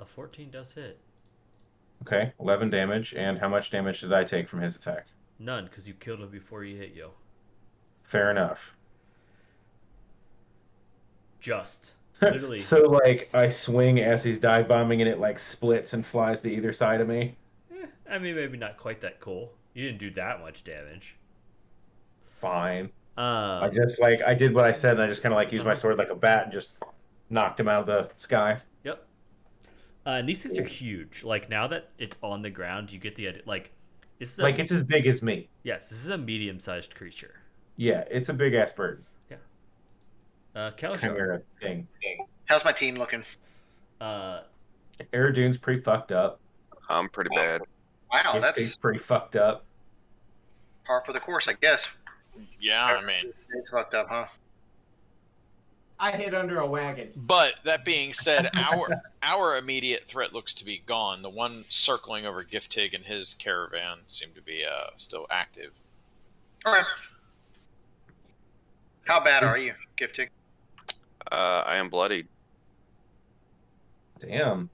14 does hit. Okay, 11 damage. And how much damage did I take from his attack? None, because you killed him before he hit you. Fair enough. Just. Literally. So, like, I swing as he's dive bombing and it, like, splits and flies to either side of me? I mean, maybe not quite that cool. You didn't do that much damage. Fine. I did what I said, and I just kind of, like, used my sword like a bat and just knocked him out of the sky. Yep. And these things are huge. Like, now that it's on the ground, you get the idea. Like, this is Like, it's as big as me. yes, this is a medium-sized creature. Yeah, it's a big-ass bird. Yeah. Keljar. chimera thing. How's my team looking? Aradune's pretty fucked up. I'm pretty bad. Wow, Gift that's Pig's pretty fucked up. par for the course, I guess. Yeah, I mean, It's fucked up, huh? I hid under a wagon. but that being said, our immediate threat looks to be gone. The one circling over Giftig and his caravan seem to be still active. All right. How bad are you, Giftig? I am bloodied. Damn.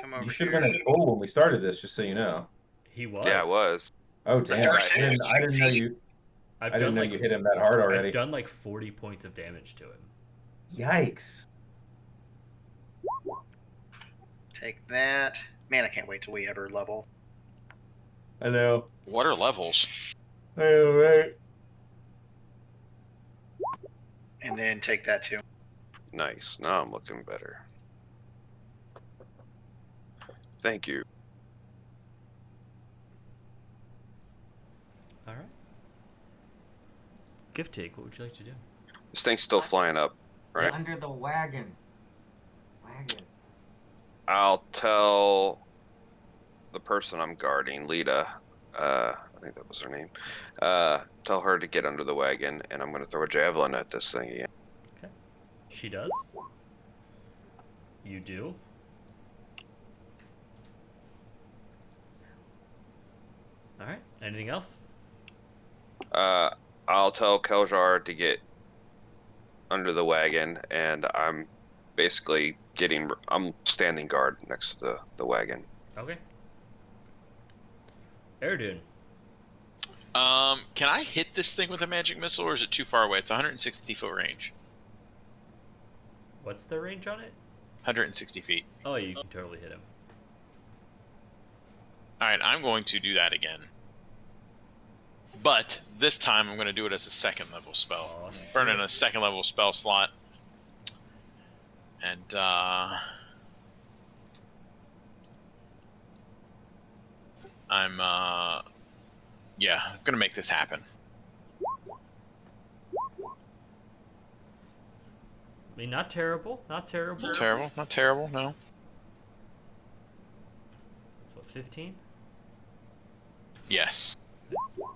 Come over You should here. have been at goal when we started this, just so you know. He was. Yeah, I was. Oh damn! first I hit was didn't know you. I've I didn't done know like you hit him that hard already. I've done like 40 points of damage to him. Yikes! Take that. Man, I can't wait till we ever level. I know. What are levels? I know, right? And then take that too. Nice. Now I'm looking better. Thank you. All right. Gift take. What would you like to do? This thing's still flying up, right? Under the wagon. Wagon. I'll tell the person I'm guarding, Lita. I think that was her name. Tell her to get under the wagon, and I'm going to throw a javelin at this thing again. Okay. She does. You do. All right. Anything else? I'll tell Keljar to get under the wagon, and I'm basically I'm standing guard next to the wagon. Okay. Aradune. Can I hit this thing with a magic missile, or is it too far away? It's 160-foot range. What's the range on it? 160 feet. Oh, you can totally hit him. All right, I'm going to do that again. But this time I'm going to do it as a second level spell. Oh, Burn in a second level spell slot. And, I'm going to make this happen. I mean, not terrible. Not terrible. Not terrible. Not terrible, no. That's what, 15? Yes. All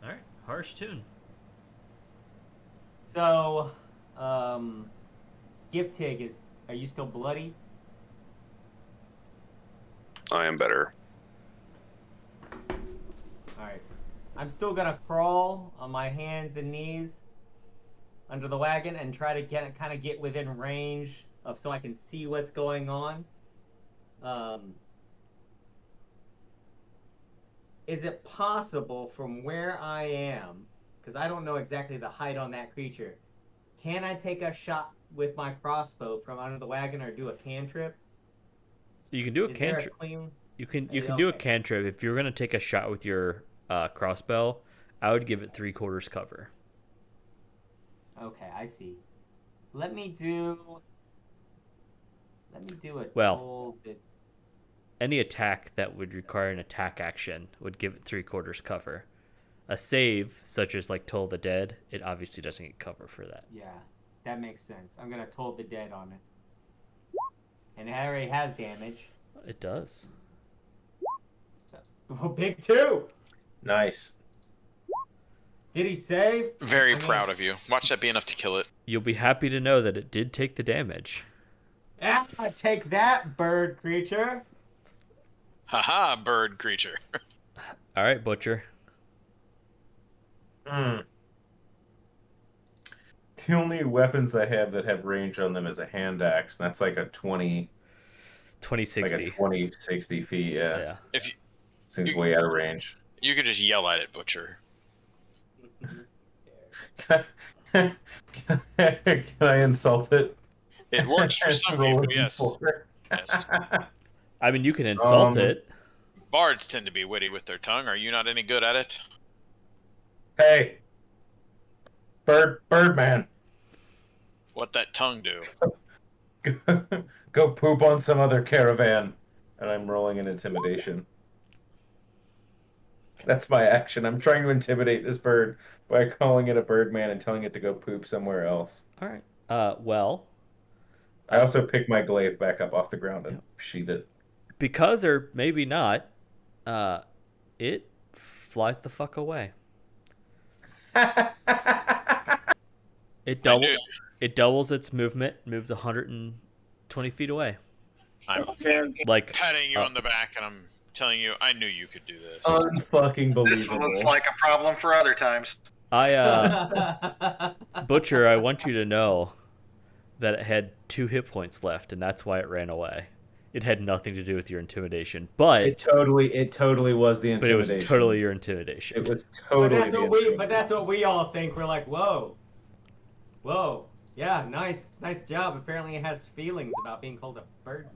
right. Harsh tune. So, Giftig are you still bloody? I am better. Alright. I'm still gonna crawl on my hands and knees under the wagon and try to get within range of so I can see what's going on. Is it possible from where I am, because I don't know exactly the height on that creature, can I take a shot with my crossbow from under the wagon or do a cantrip? You can do a Is there a cantrip. clean? You can Yeah, do a okay. cantrip. If you're gonna take a shot with your crossbow, I would give it 3/4 cover. Okay, I see. Let me do it. Well, any attack that would require an attack action would give it 3/4 cover. A save, such as like Toll the Dead, it obviously doesn't get cover for that. Yeah, that makes sense. I'm gonna Toll the Dead on it. And it already has damage. It does. Oh, big 2! Nice. Did he save? Very I mean- proud of you. Watch that be enough to kill it. You'll be happy to know that it did take the damage. Ah, take that, bird creature. Haha, bird creature. All right, Butcher. The only weapons I have that have range on them is a hand axe. And that's like a 20, 2060. like a 20, 60 feet. Yeah. Yeah. If Seems way out of range. you could just yell at it, Butcher. Can I insult it? It works for some Roll a people, yes. D4. Yes. I mean, you can insult it. Bards tend to be witty with their tongue. Are you not any good at it? Hey, Birdman, What that tongue do? go poop on some other caravan. And I'm rolling an intimidation. That's my action. I'm trying to intimidate this bird by calling it a birdman and telling it to go poop somewhere else. All right. Well, I also pick my glaive back up off the ground and sheath it. because or maybe not, it flies the fuck away. It doubles its movement, moves 120 feet away. I'm Like patting you on the back, and I'm telling you, I knew you could do this. Unfucking This believable. looks like a problem for other times. Butcher, I want you to know that it had 2 hit points left, and that's why it ran away. It had nothing to do with your intimidation, but It totally was the but it intimidation. was totally your intimidation. It was totally. But that's what we all think. We're like, whoa, yeah, nice job. Apparently, it has feelings about being called a birdman.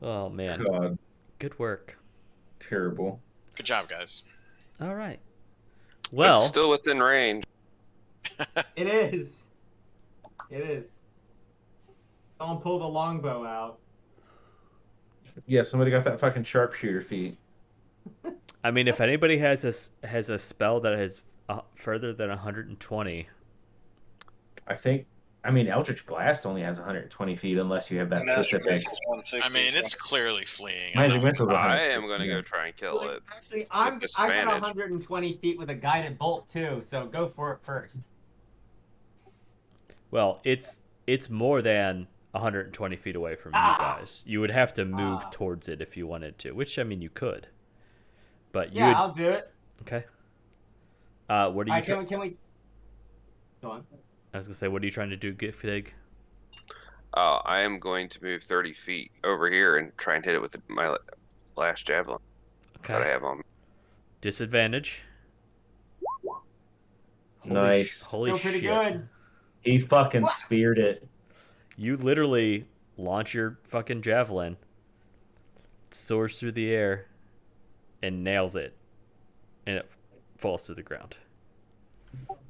Oh man, God, good work. terrible. Good job, guys. All right. But Well, still within range. It is. Someone pull the longbow out. Yeah, somebody got that fucking sharpshooter feat. I mean, if anybody has a spell that is further than 120, I mean, Eldritch Blast only has 120 feet unless you have that And Magic specific. Missile's 160, I mean, so- it's clearly fleeing. Magic Missile's I 160, am going to yeah. go try and kill it. Actually, I got disadvantage. 120 feet with a guided bolt too. So go for it first. well, it's more than 120 feet away from you guys. You would have to move towards it if you wanted to, which I mean you could. But you Yeah, would, I'll do it. okay. What are you? Alright, can we? Go on. I was gonna say, what are you trying to do, Giftig? I am going to move 30 feet over here and try and hit it with my last javelin that I Okay. have on me. Disadvantage. Nice. Holy Feel pretty shit. good. He fucking speared it. You literally launch your fucking javelin, soars through the air, and nails it, and it falls to the ground.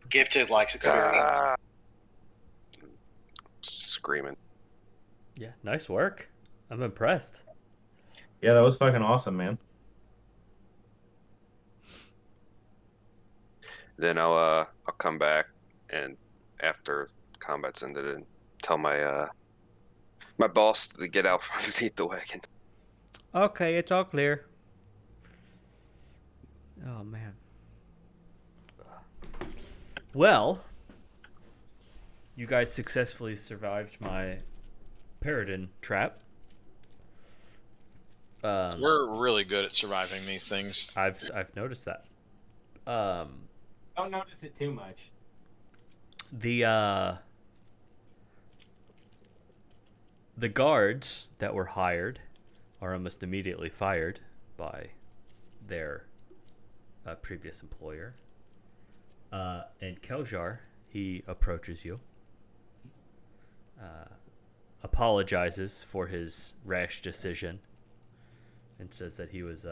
Gifted likes experience. Ah. Screaming. Yeah, nice work. I'm impressed. Yeah, that was fucking awesome, man. Then I'll come back and after combat's ended and tell my my boss to get out from underneath the wagon. Okay, it's all clear. Oh man. Well, you guys successfully survived my Paradin trap. We're really good at surviving these things. I've noticed that. Don't notice it too much. The guards that were hired are almost immediately fired by their previous employer. And Keljar, he approaches you, apologizes for his rash decision, and says that he was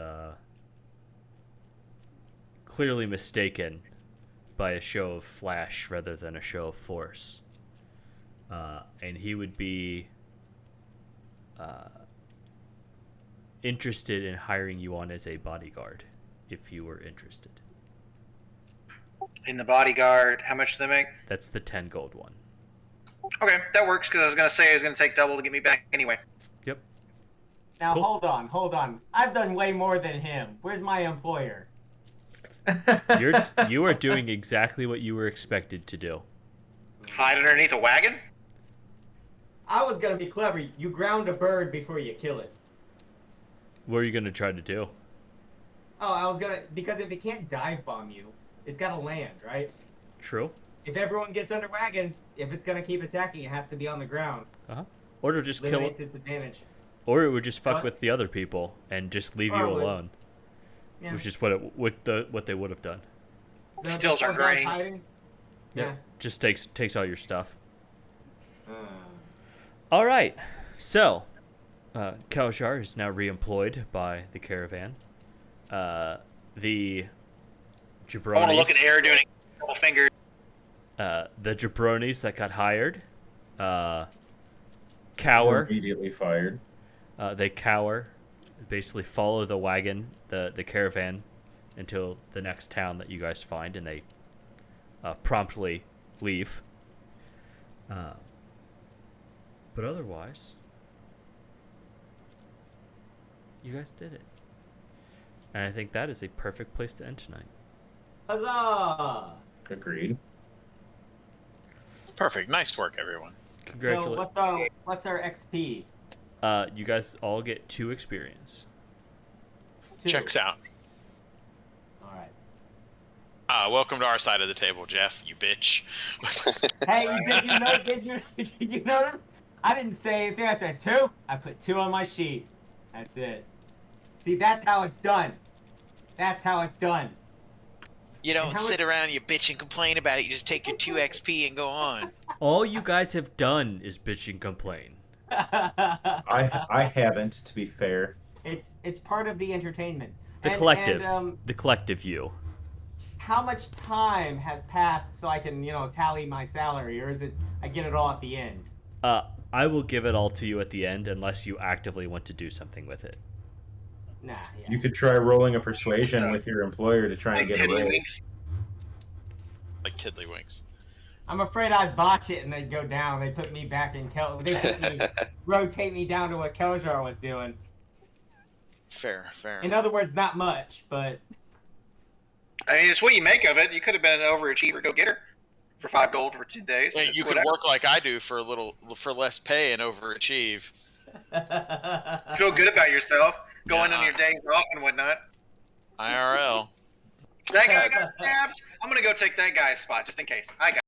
clearly mistaken by a show of flash rather than a show of force. And he would be interested in hiring you on as a bodyguard if you were interested. In the bodyguard, how much do they make? That's the 10 gold one. Okay, that works because I was gonna say it was gonna take double to get me back anyway. Yep. Now Cool. hold on. I've done way more than him. Where's my employer? You are doing exactly what you were expected to do. Hide underneath a wagon? I was gonna be clever. You ground a bird before you kill it. What are you going to try to do? Oh, I was gonna because if it can't dive bomb you, it's gotta land, right? True. If everyone gets under wagons, if it's gonna keep attacking, it has to be on the ground. Or to just kill Eliminates it. its advantage. Or it would just fuck What? with the other people and just leave Or you it would. alone. Yeah. Which is what they would have done. The Stills are poor guy's great. hiding? Yeah. Just takes all your stuff. Yeah. All right. So, Keljar is now re-employed by the Caravan. The jabronis. I want to look at air doing a couple fingers. The jabronis that got hired cower. Immediately fired. They cower basically follow the wagon, the caravan, until the next town that you guys find, and they promptly leave. But otherwise, you guys did it. And I think that is a perfect place to end tonight. Huzzah! Agreed. Perfect. Nice work, everyone. So Congratulations. what's our XP? You guys all get 2 experience. 2. Checks out. All right. Welcome to our side of the table, Jeff. You bitch. Hey, did you notice? I didn't say anything. I said 2. I put 2 on my sheet. That's it. See, that's how it's done. That's how it's done. You don't sit around and you bitch and complain about it. You just take your 2 XP and go on. All you guys have done is bitch and complain. I haven't, to be fair. It's part of the entertainment. The collective you. How much time has passed so I can, tally my salary, or is it I get it all at the end? I will give it all to you at the end unless you actively want to do something with it. Nah, yeah. You could try rolling a persuasion with your employer to try and get a raise. Tiddlywinks. Like tiddlywinks. I'm afraid I'd botch it and they'd go down. They put me back in rotate me down to what Keljar was doing. Fair. In other words, not much, but I mean, it's what you make of it. You could have been an overachiever go-getter for 5 gold for 2 days. Yeah, It's you could whatever. work like I do for less pay and overachieve. Feel good about yourself, going Yeah. on your days off and whatnot. IRL. That guy got stabbed. I'm gonna go take that guy's spot just in case. I got.